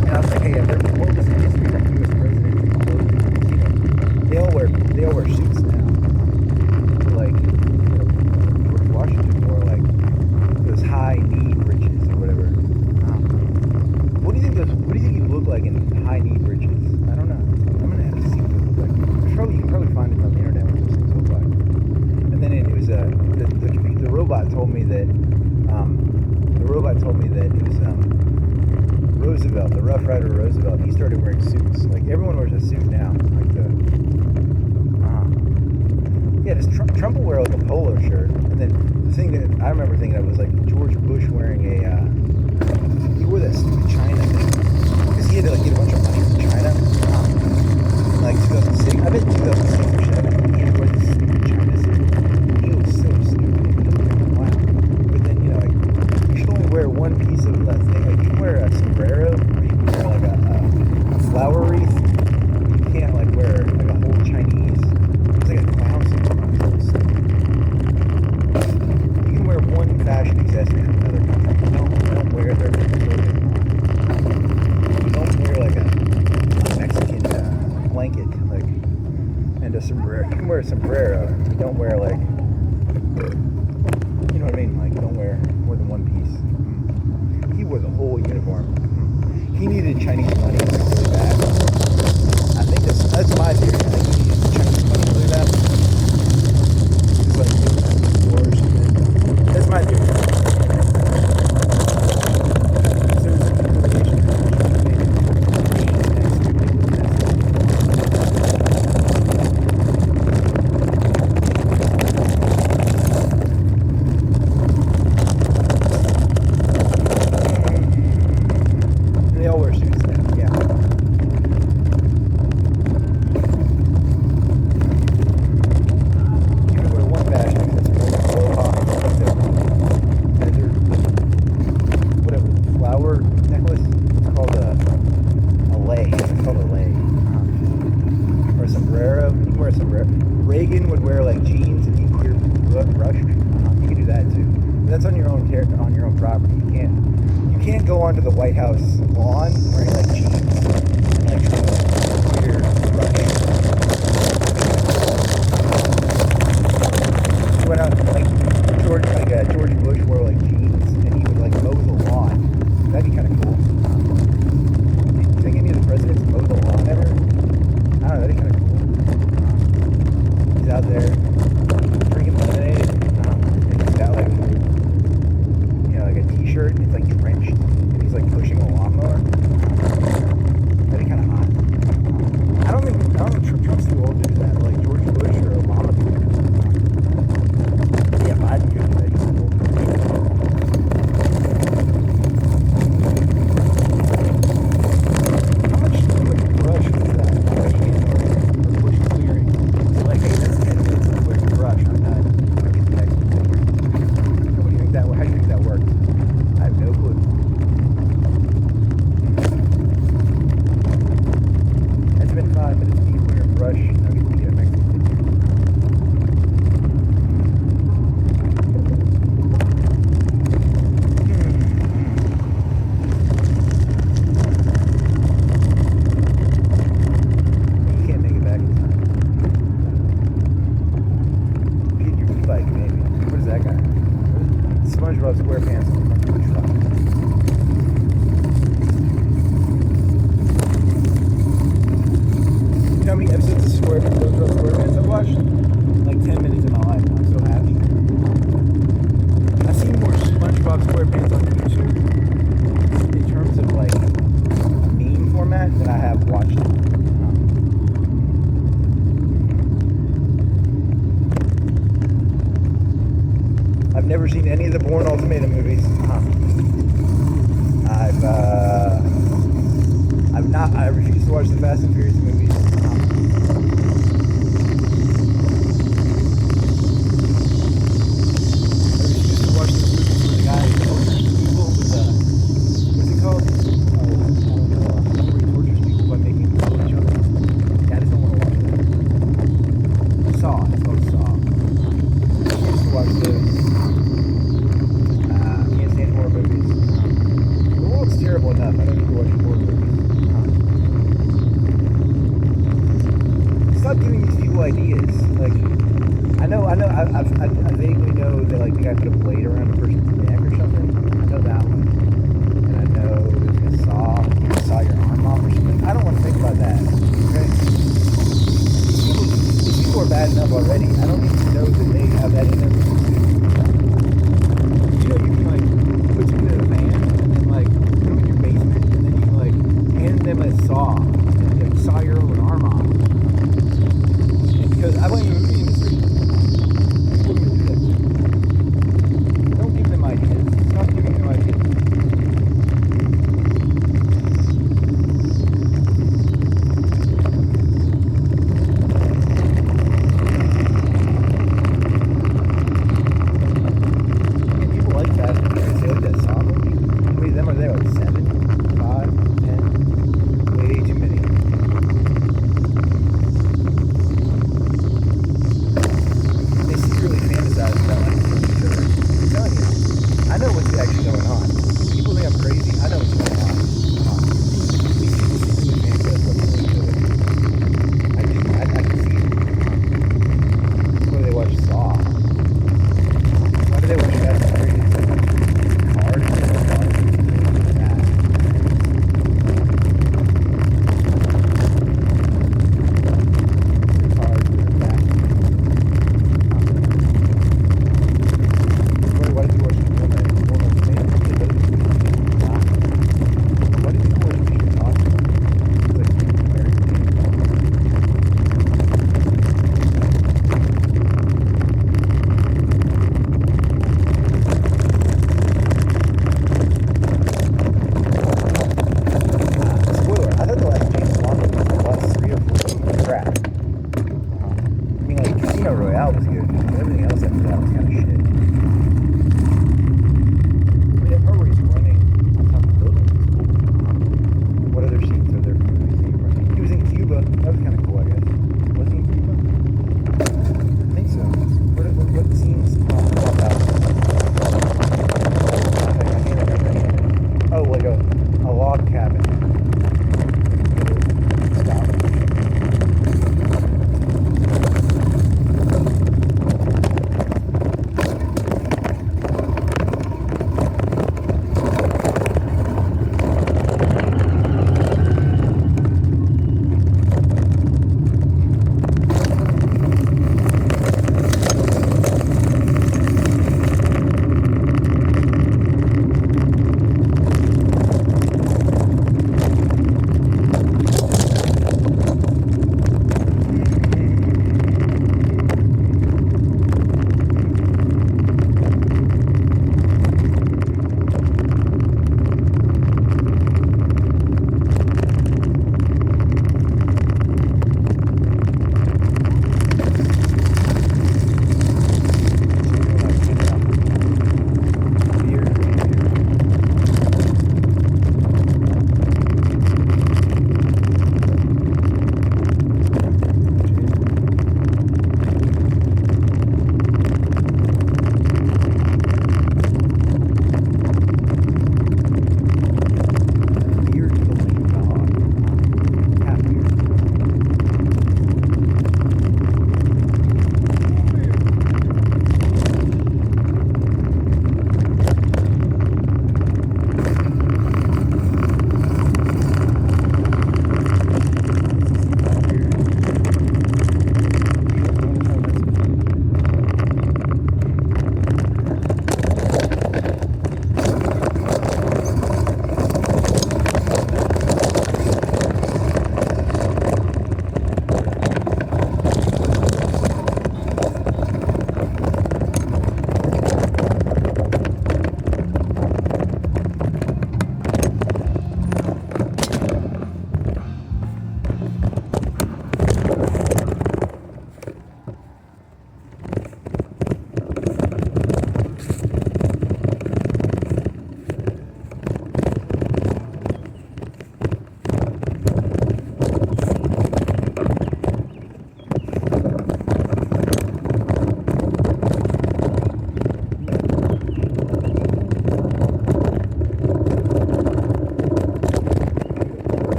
and I was like, hey, what was the history of the U.S. president? They all wear suits now. Like, George Washington wore like those high-knee breeches or whatever. What do you think you look like in high-knee breeches? I don't know. I'm gonna have to see what they look like. You can probably find it on the internet what those things look like. And then it was the robot told me that it was Roosevelt, the Rough Rider Roosevelt. He started wearing suits. Like everyone wears a suit now. Like Yeah, just Trump will wear like a polo shirt, and then the thing that I remember thinking of was like George Bush wearing he wore that stupid China thing because he had to like get a bunch of money from China, in like 2006. I bet 2006 or 7. He had to wear this stupid China suit. He was so stupid. Wow. But then like you should only wear one piece of that thing. Like you can wear a sombrero, or you can wear like a flower wreath. You can't like wear like a whole Chinese. It's like a clown suit. You can wear one fashion accessory from another country. You don't wear their clothing. You don't wear like a Mexican blanket, like, and a sombrero. You can wear a sombrero. You don't wear like, you know what I mean? Like, you don't wear more than one piece. He wore the whole uniform. He needed Chinese money really bad. I think that's my theory. I think he needed Chinese money really bad. It's like doing that in the store or something. That's my theory. So it's like a combination of they all wear suits now, yeah. You can wear one fashion accessory, whatever, flower necklace. It's called a lei. It's called a lei. Or a sombrero. You can wear a sombrero. Reagan would wear like jeans and he'd wear brushed. You can do that too. But that's on your own property. You can't go onto the White House lawn wearing like jeans and like weird brushing. Went out like George Bush wore like jeans and he would like mow the lawn. That'd be kind of cool. Do you think any of the presidents mow the lawn ever? I don't know. That'd be kind of cool. He's out there drinking lemonade and he's got like like a t-shirt and it's like drenched and he's like pushing a lawnmower. That'd be kind of hot. I don't think Trump's too old to do that. Like George Bush or Obama could do that. Yeah, Biden could do that. He's too old. How much brush was that? Or bush clearing? So like, hey, that's 10 minutes of quick brush. I'm done. I'll get the next one. How do you think that worked? I have no clue. It's been 5 minutes deep clear brush. I'll get the next one. You can't make it back in time. Get your e-bike, maybe. What is that guy? SpongeBob SquarePants on the front of the truck. You know how many episodes of SpongeBob SquarePants I've watched? Like 10 minutes of my life. I'm so happy. I've seen more SpongeBob SquarePants on YouTube in terms of like meme format than I have watched it. I've never seen any of the Bourne Ultimatum movies. I refuse to watch the Fast and Furious movies. I refuse to watch the movies where the guy tortures people with what's it called? Where he tortures people by making them kill each other. Yeah, I just don't want to watch that. Saw. It's called Saw. I refuse to watch those. Can't stand horror movies. The world's terrible enough. I don't need to watch horror movies. Stop giving these people ideas. Like, I vaguely know that like the guy put a blade around a person's neck or something. I know that one. And I know there's a saw. You can saw your arm off or something. I don't want to think about that. Okay? These people are bad enough already. I don't need to know that they have that in their movies too. You know you can like put someone in a van and then like put them in your basement and then you can like hand them a saw and like saw your own arm off. And because I went in the movie industry Everything else after that was kind of shit. I mean, that part where he's running on top of buildings is cool. What other scenes are there from movies that you running? He was in Cuba. That was kind of cool, I guess. Was he in Cuba? I think so. What scenes pop out? Oh, like a log cabin. Stop.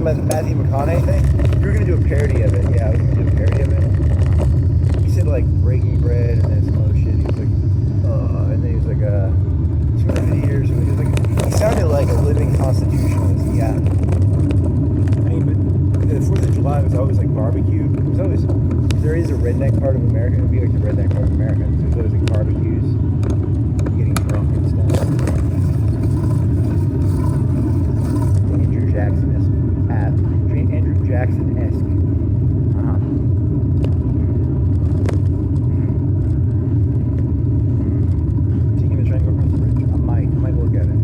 about the Matthew McConaughey thing? You were gonna do a parody of it. Yeah, I was gonna do a parody of it. He said like Breaking Bread and then some other shit. He was like, and then he was like, 200 years. And he was like, he sounded like a living constitutionalist. Yeah. I mean, but the 4th of July was always like barbecue. It was always, there is a redneck part of America. It would be like the redneck part of America. There's always like barbecues, getting drunk and stuff. Andrew Jackson-esque. Andrew Jackson-esque. Is he gonna try and go across the bridge? I might look at it.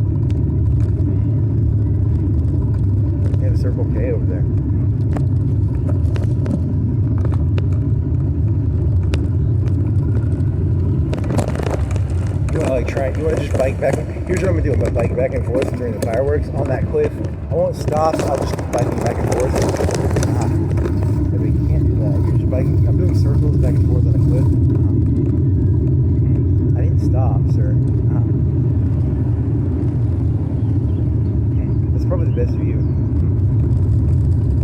They have a Circle K over there. You wanna just bike back? Here's what I'm gonna do. I'm gonna bike back and forth during the fireworks on that cliff. I won't stop. I'll just keep biking back and forth. But you can't do that. You're just biking. I'm doing circles back and forth on a cliff. I didn't stop, sir. That's probably the best view.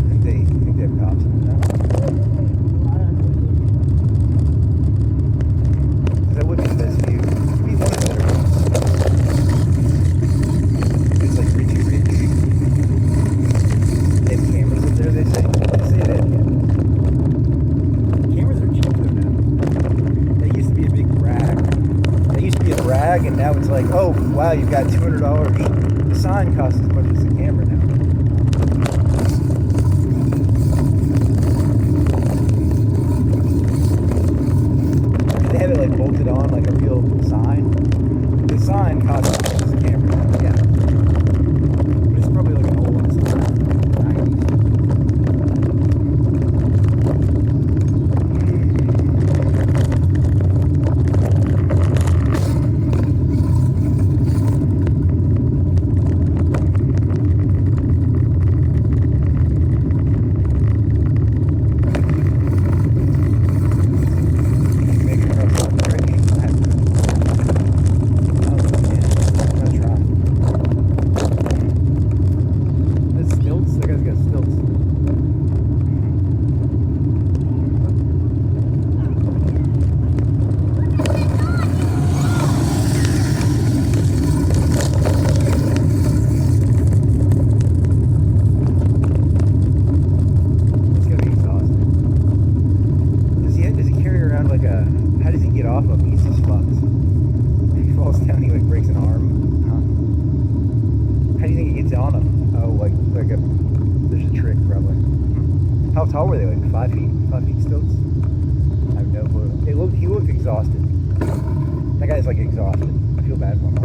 I think they have cops in town. That would be the best view. It'd be one of the better ones. It's like Richie Rich. They have cameras up there, they say. They say they have cameras. Cameras are cheap though now. That used to be a big brag. That used to be a brag, and now it's like, oh, wow, you've got $200. The sign costs as much as the camera now. They have it like bolted on like a real sign. The sign costs as much as the camera now. Yeah. But it's probably like an old one. Something like 90s. How does he get off of? He's just fucked. If he falls down, he like breaks an arm. How do you think he gets on him? Oh, like there's a trick probably. How tall were they? Like 5 feet? 5 feet stilts? I have no clue. He looked exhausted. That guy's like exhausted. I feel bad for him.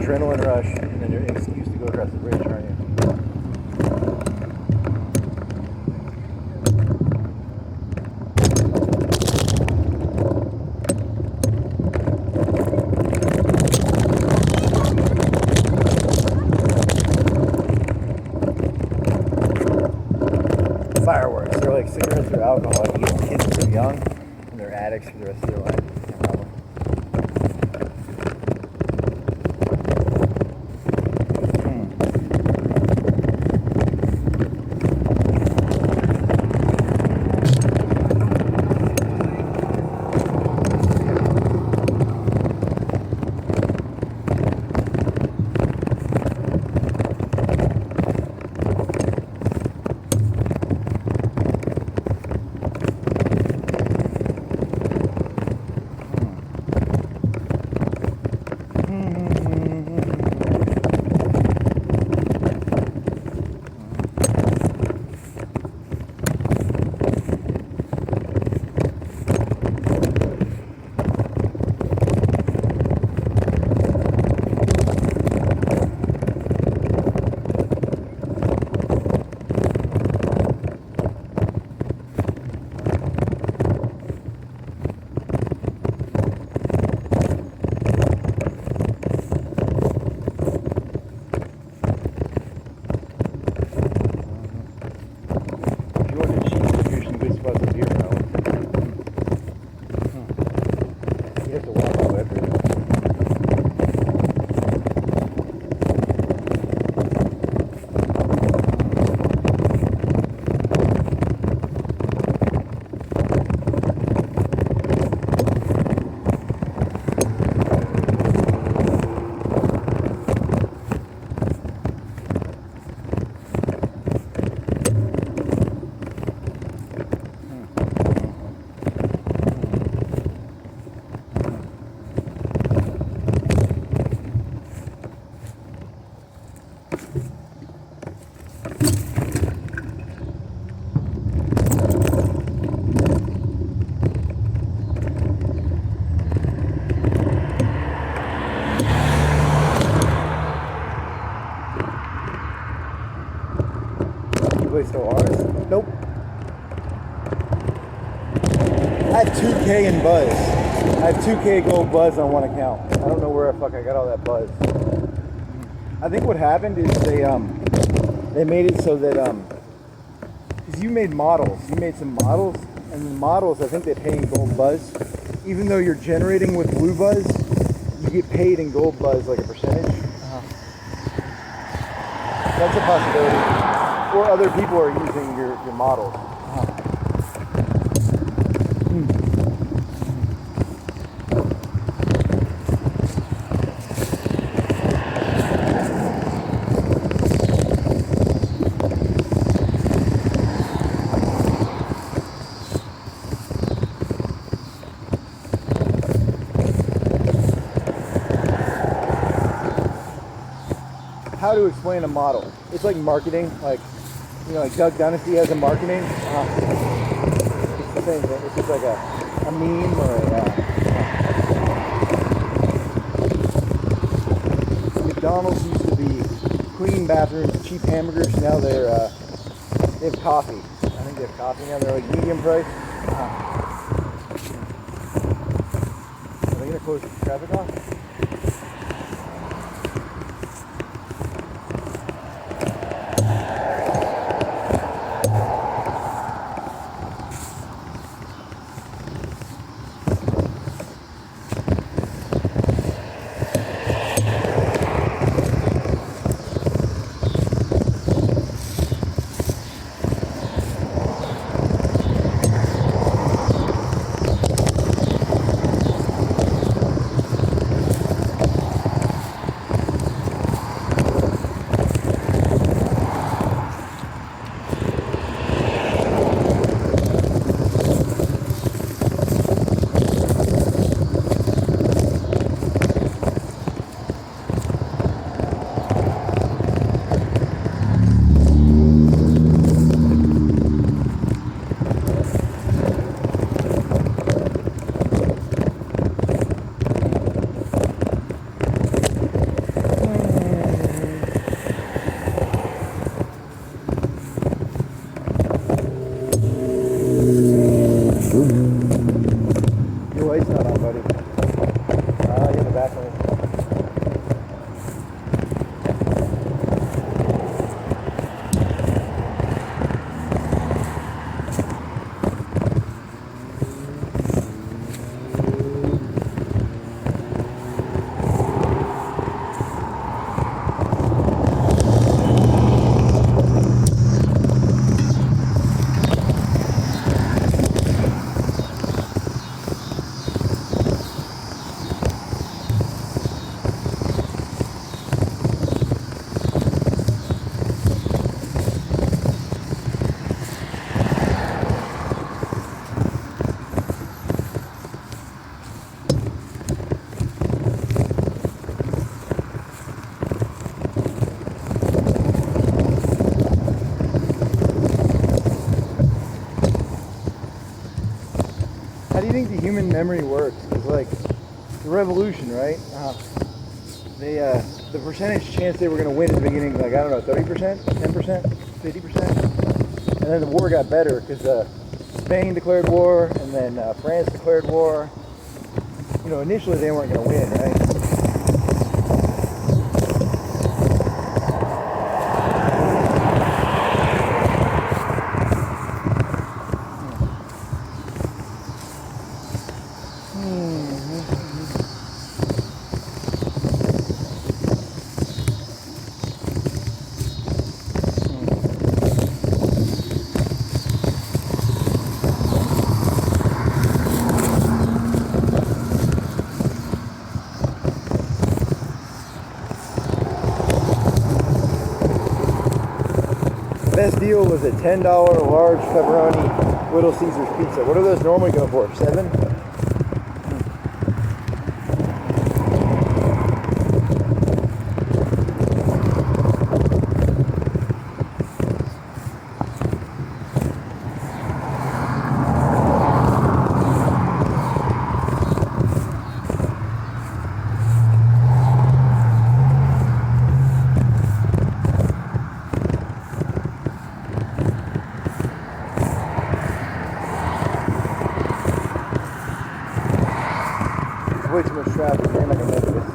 adrenaline rush, and then you're an excuse to go across the bridge, aren't you? Fireworks. They're like cigarettes or alcohol. You get kids so young, and they're addicts for the rest of their life. Still ours? Nope. I have 2K in buzz. I have 2K gold buzz on one account. I don't know where the fuck I got all that buzz. I think what happened is they made it so that because you made some models, and the models, I think they pay in gold buzz. Even though you're generating with blue buzz, you get paid in gold buzz like a percentage. That's a possibility. Or other people are using your models. How to explain a model? It's like marketing, like. You know, like Doug Dynasty has a marketing. It's the same thing. It's just like a meme or McDonald's used to be clean bathrooms, cheap hamburgers. Now they have coffee. I think they have coffee now. They're like medium price. Are they gonna close the traffic off? do you think the human memory works? It's like the revolution, right? The percentage chance they were going to win in the beginning, like, I don't know, 30%, 10%, 50%. And then the war got better because Spain declared war, and then France declared war. You know, initially they weren't going to win, right? Best deal was a $10 large pepperoni Little Caesars pizza. What are those normally going for? $7? Way too much traffic, man, like a Memphis.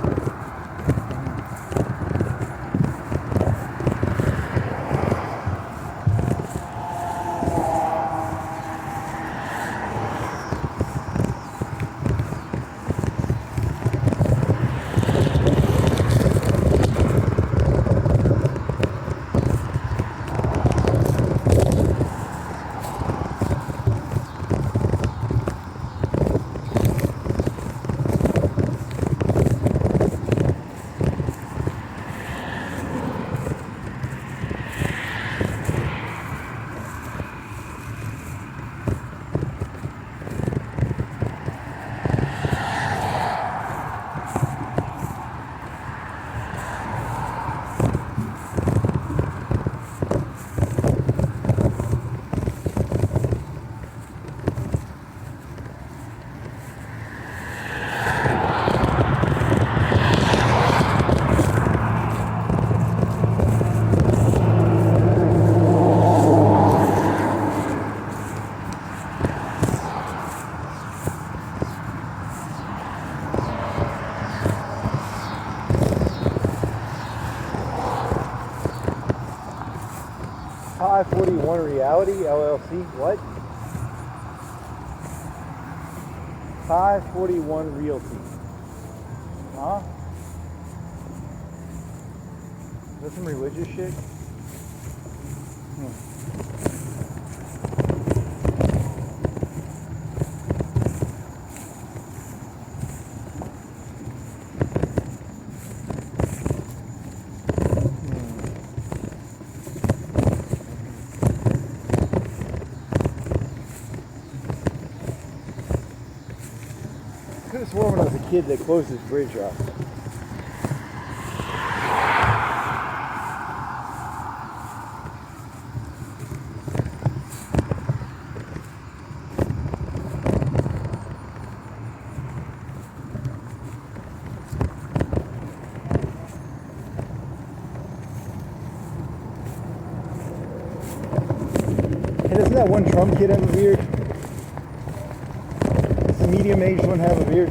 Pi 41 Reality LLC. What? Pi 41 Realty. Huh? Is that some religious shit? I could have sworn when I was a kid they closed this bridge off. Hey, doesn't that one Trump kid have a beard? Does the medium-aged one have a beard?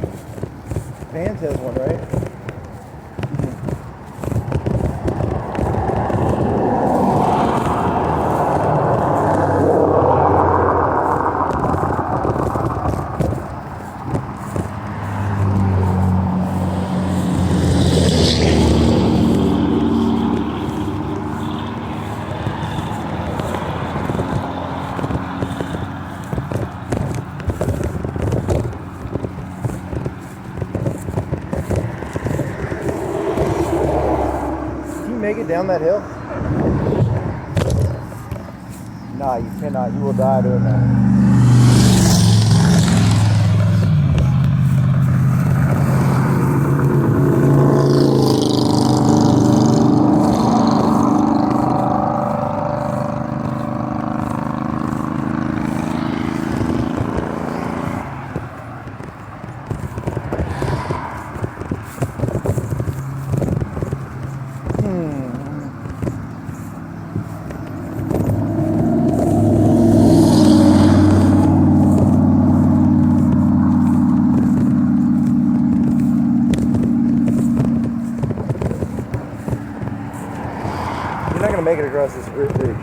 Vance has one, right? Make it down that hill? Nah, you cannot. You will die doing that. across this bridge, man.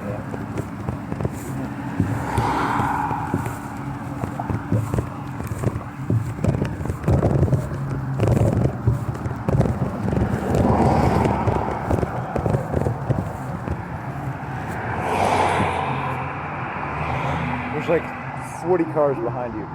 There's like 40 cars behind you.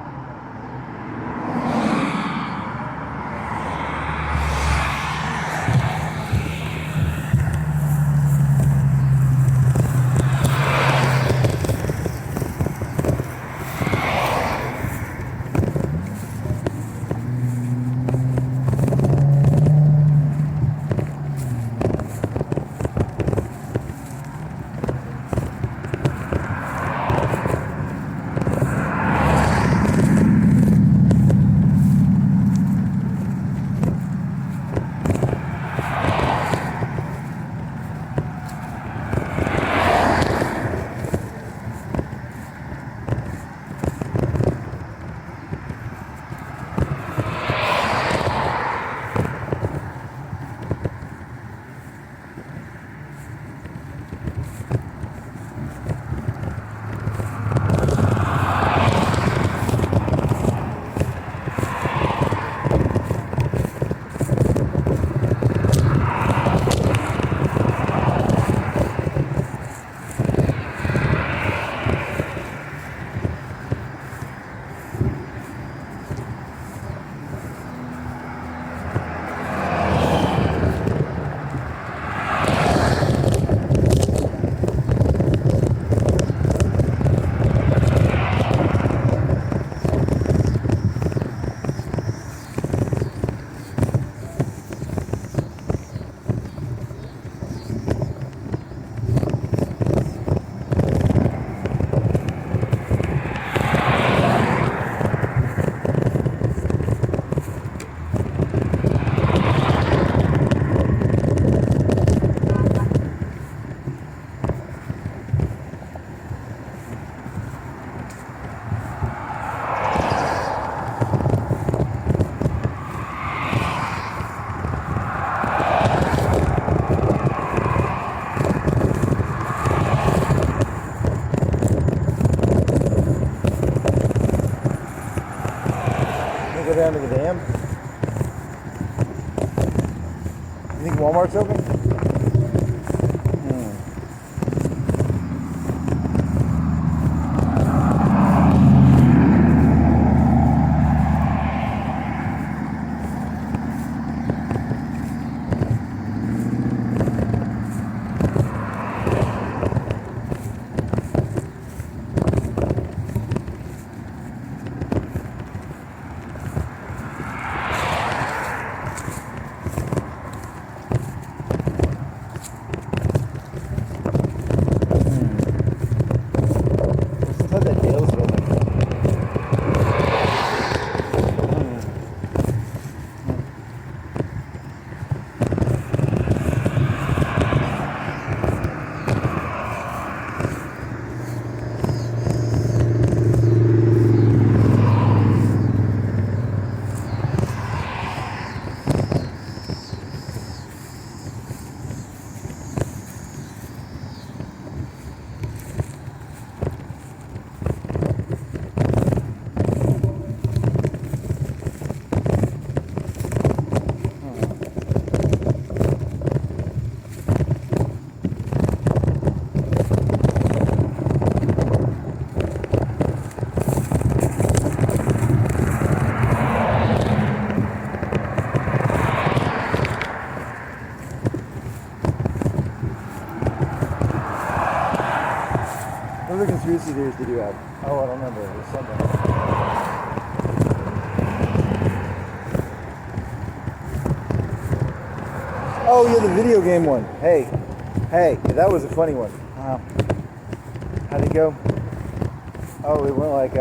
Go down to the dam. You think Walmart's open? What other conspiracy theories did you have? Oh, I don't remember. It was something. Oh, yeah, the video game one. Hey, that was a funny one. How'd it go? Oh, it went like,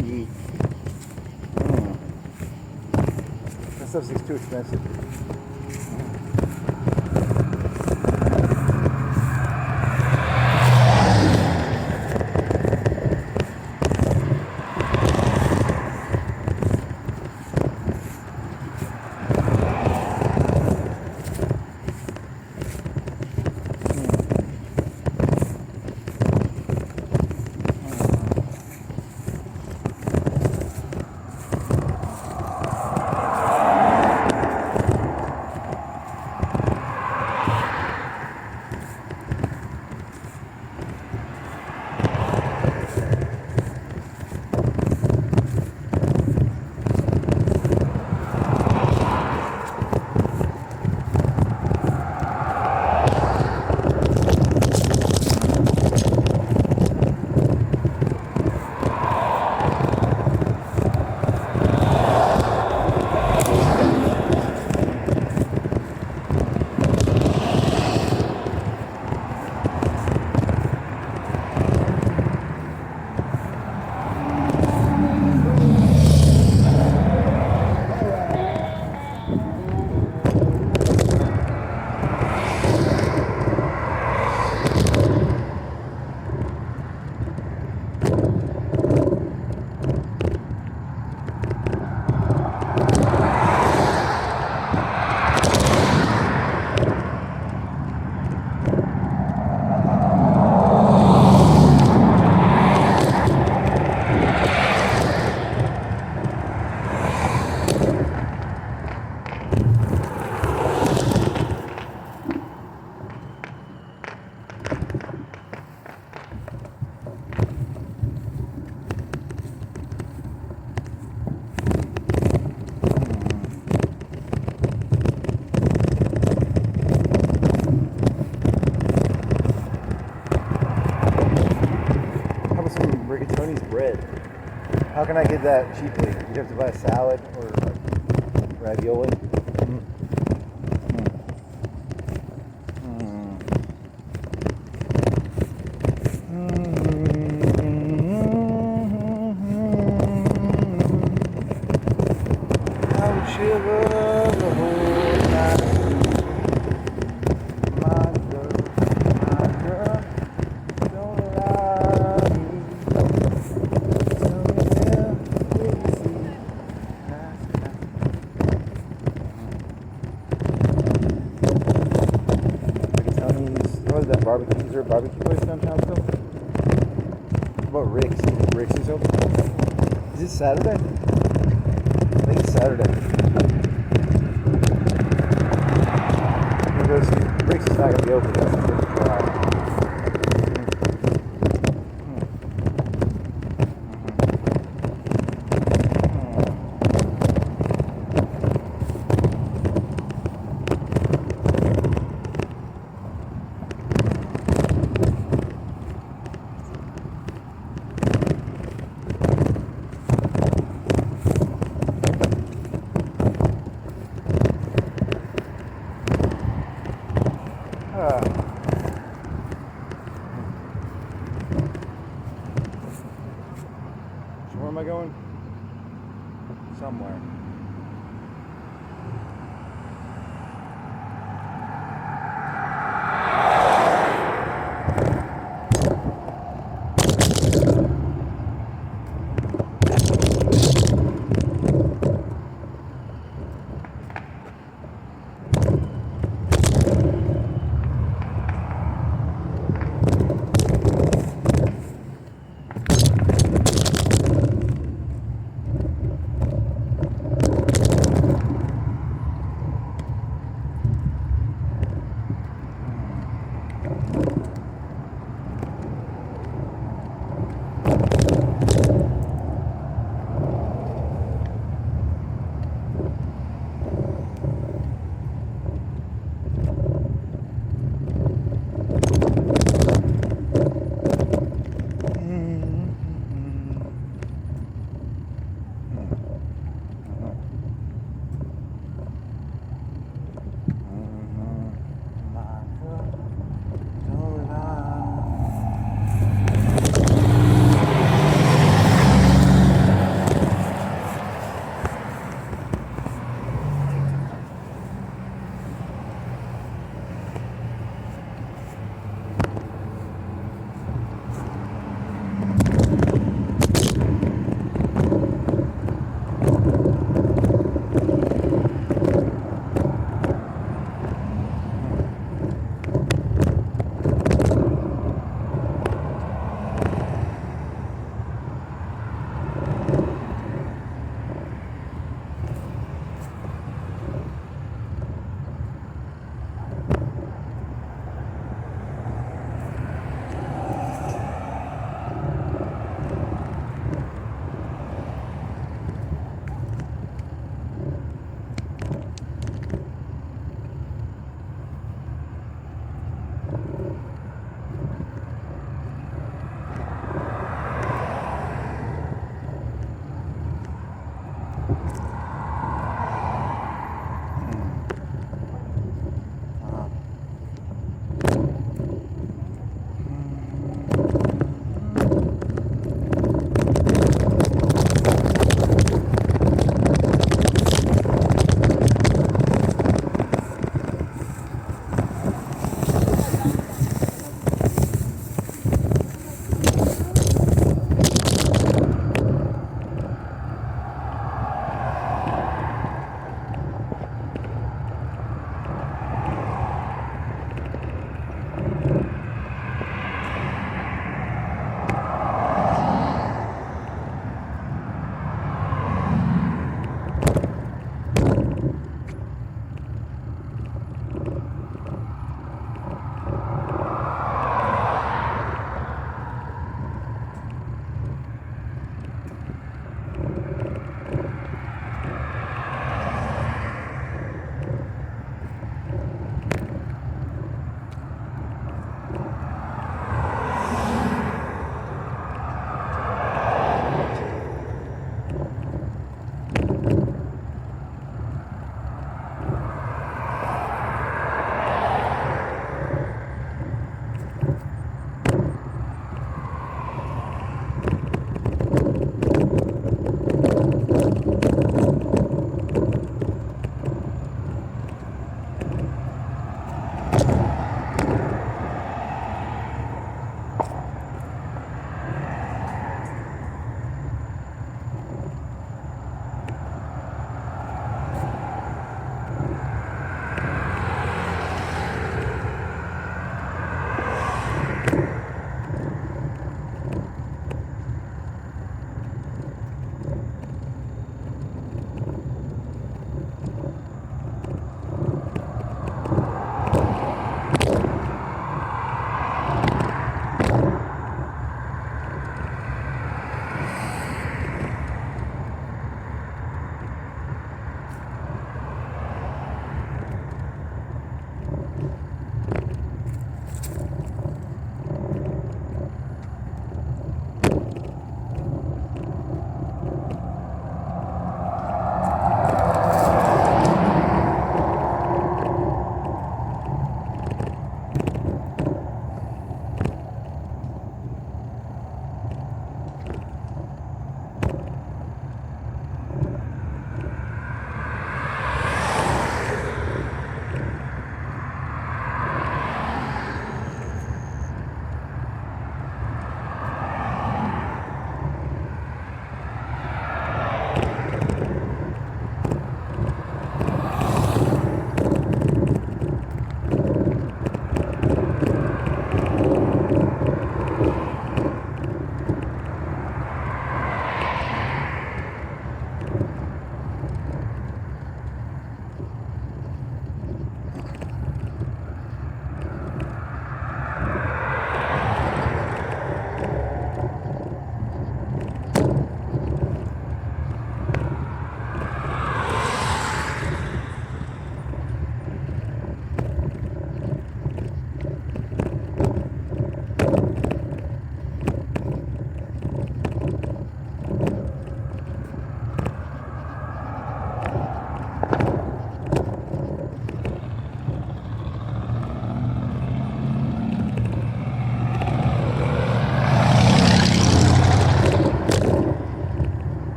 Yeet. Mm. That stuff seems too expensive. How can I get that cheaply? You'd have to buy a salad or like ravioli. I would shiver the whole night. My girl, don't lie me. That barbecue, is there a barbecue place downtown still? What about Rick's? Rick's is open? Is it Saturday? I think it's Saturday. Rick's is not going to be open. That's So where am I going? Somewhere.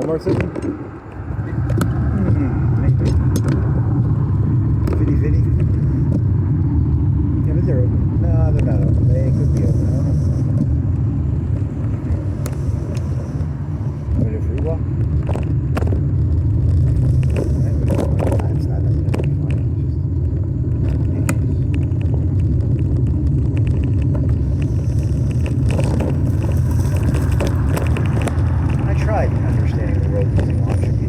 Walmart system? Maybe. 50-50? Yeah, but they're open. No, they're not open. They could be open. I don't know. Want to do a free walk? It's not nothing to be funny. I tried understanding the road using logic.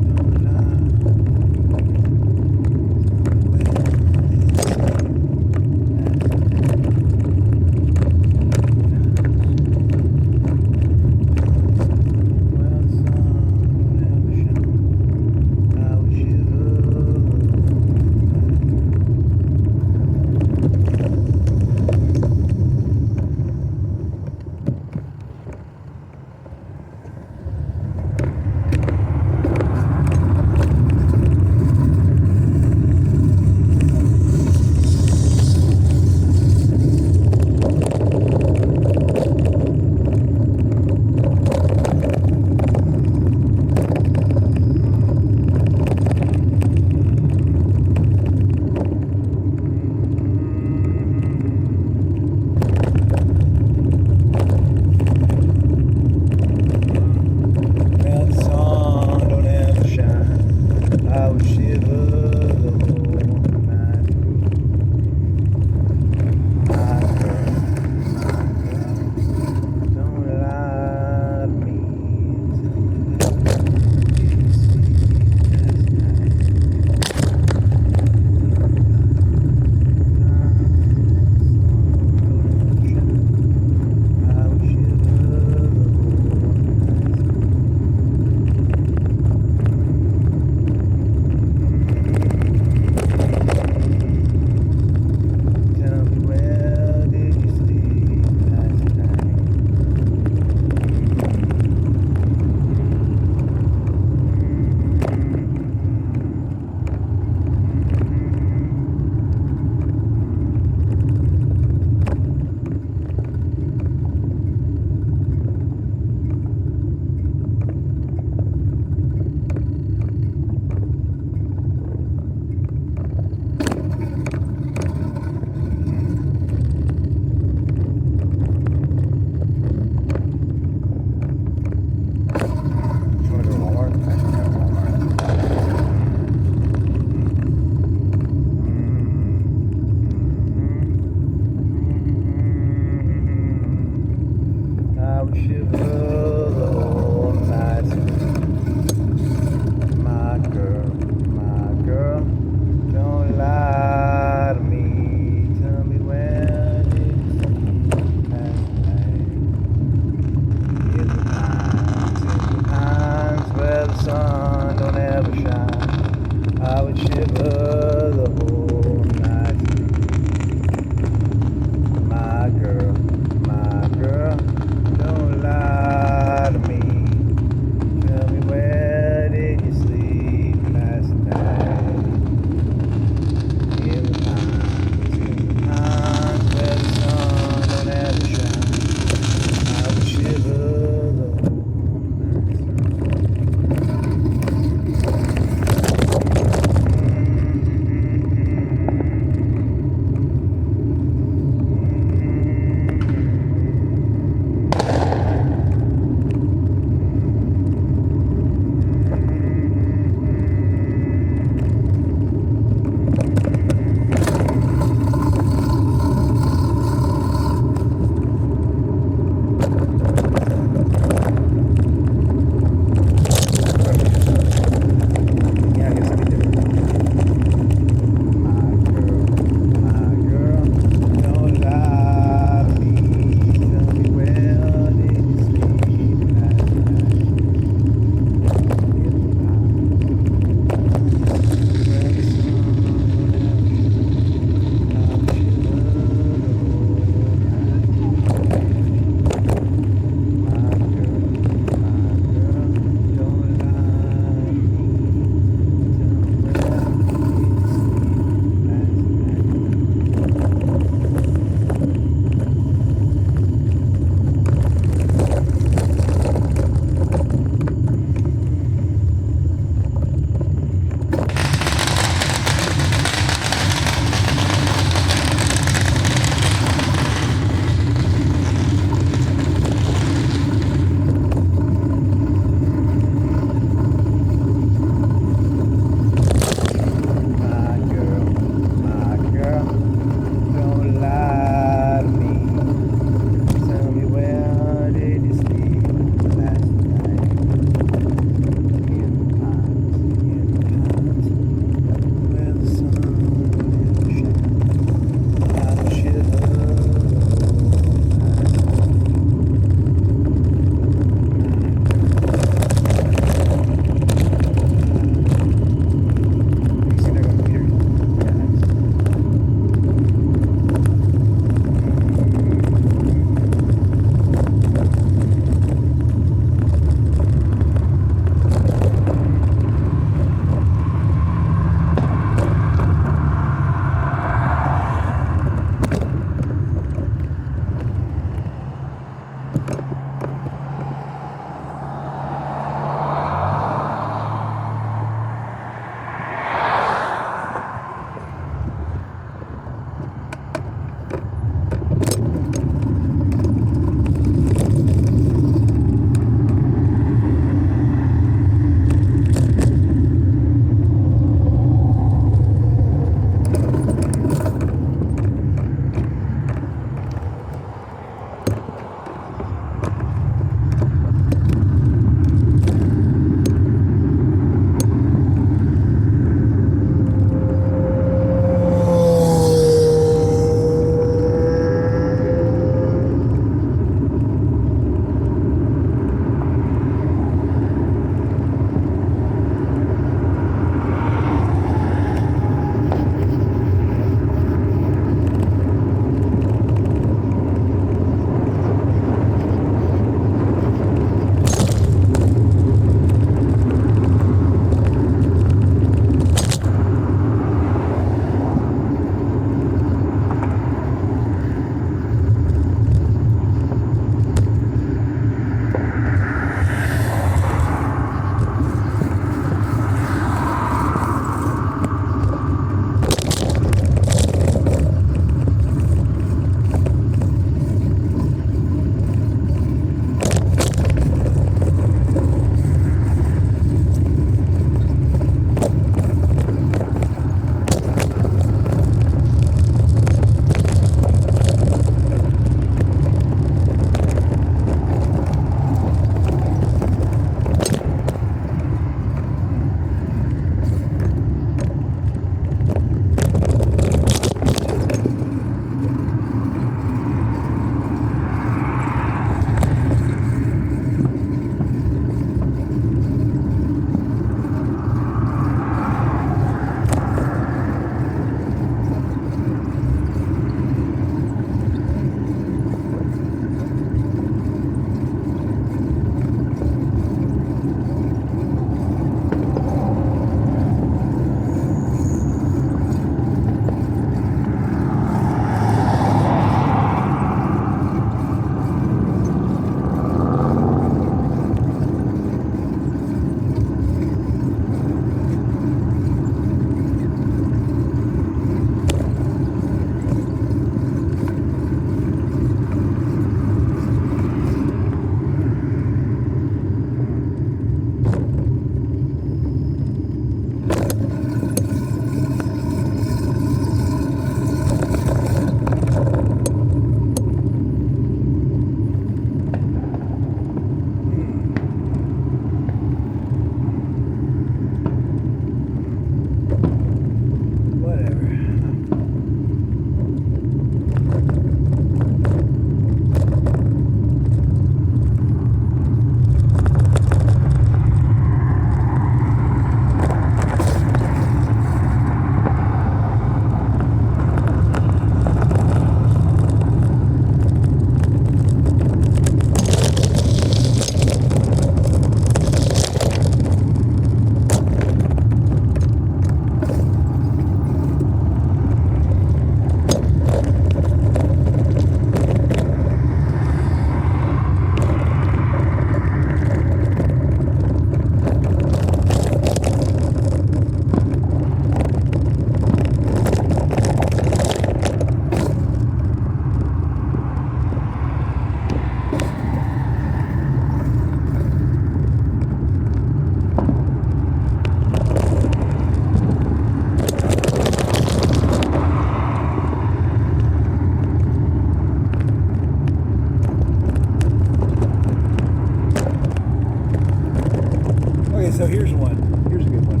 So here's one. Here's a good one.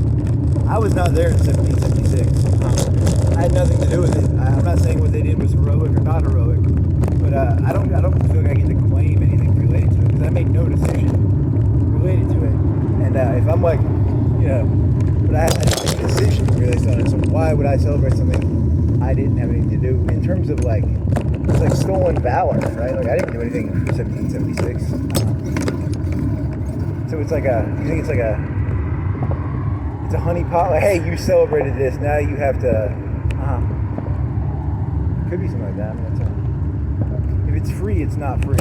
I was not there in 1776. I had nothing to do with it. I'm not saying what they did was heroic or not heroic, but I don't feel like I get to claim anything related to it because I made no decision related to it. And if I'm like, but I didn't make a decision related on it. So why would I celebrate something I didn't have anything to do? In terms of like, it's like stolen valor, right? Like I didn't do anything for 1776. So it's like you think it's like it's a honeypot. Like, hey, you celebrated this. Now you have to. Could be something like that. I mean, if it's free, it's not free.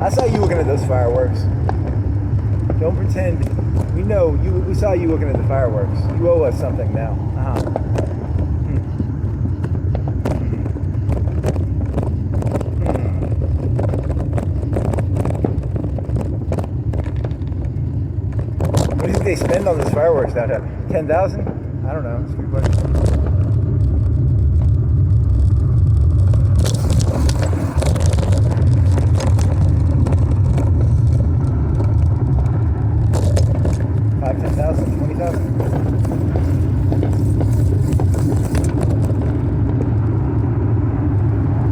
I saw you looking at those fireworks. Don't pretend. We know you. We saw you looking at the fireworks. You owe us something now. What do you think they spend on those fireworks downtown? 10,000? I don't know. It's a good question.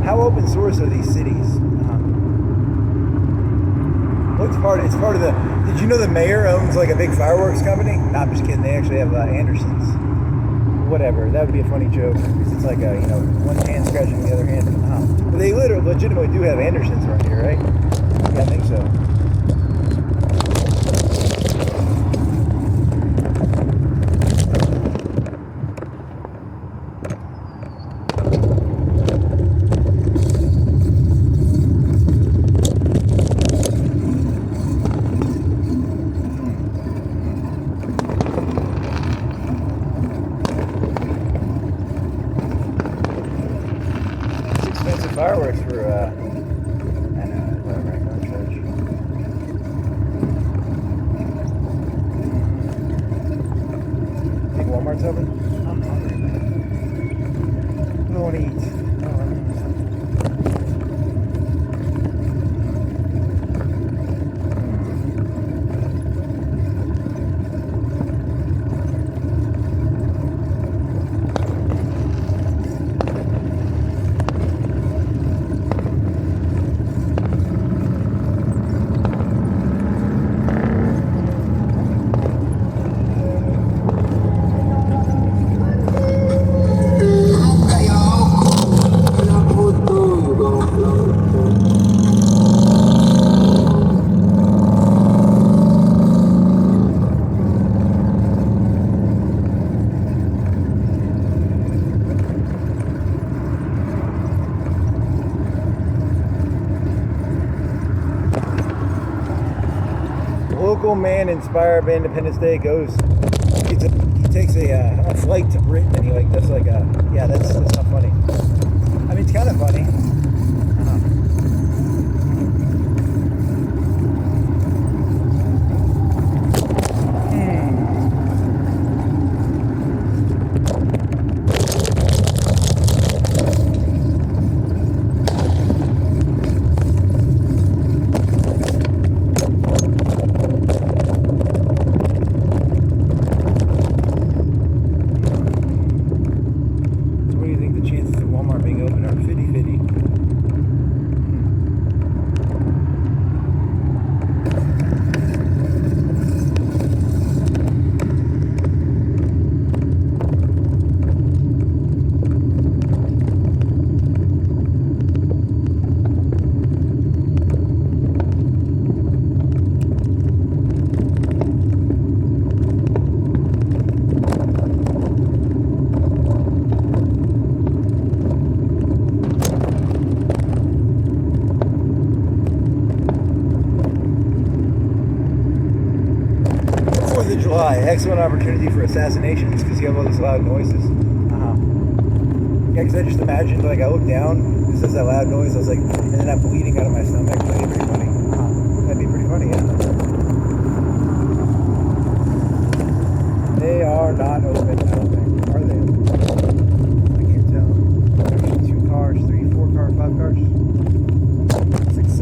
How open source are these cities? It's part of the. Did you know the mayor owns like a big fireworks company? No, I'm just kidding. They actually have Andersons. Whatever. That would be a funny joke because it's like one hand scratching the other hand. But they legitimately do have Andersons around here, right? Yeah, I think so. Fireworks for whatever I'm going to charge. Think Walmart's open? I'm hungry, man. I don't want to eat. Local man inspired by Independence Day goes. He takes a flight to Britain and he does that's not funny. I mean, it's kind of funny. July, excellent opportunity for assassinations because you have all these loud noises. Yeah, because I just imagined, I look down, this is that loud noise, I was like, and then I'm bleeding out of my stomach. That'd be pretty funny. That'd be pretty funny, yeah. They are not open, I don't think. Are they? I can't tell. 2 cars, 3, 4 cars, 5 cars. 6,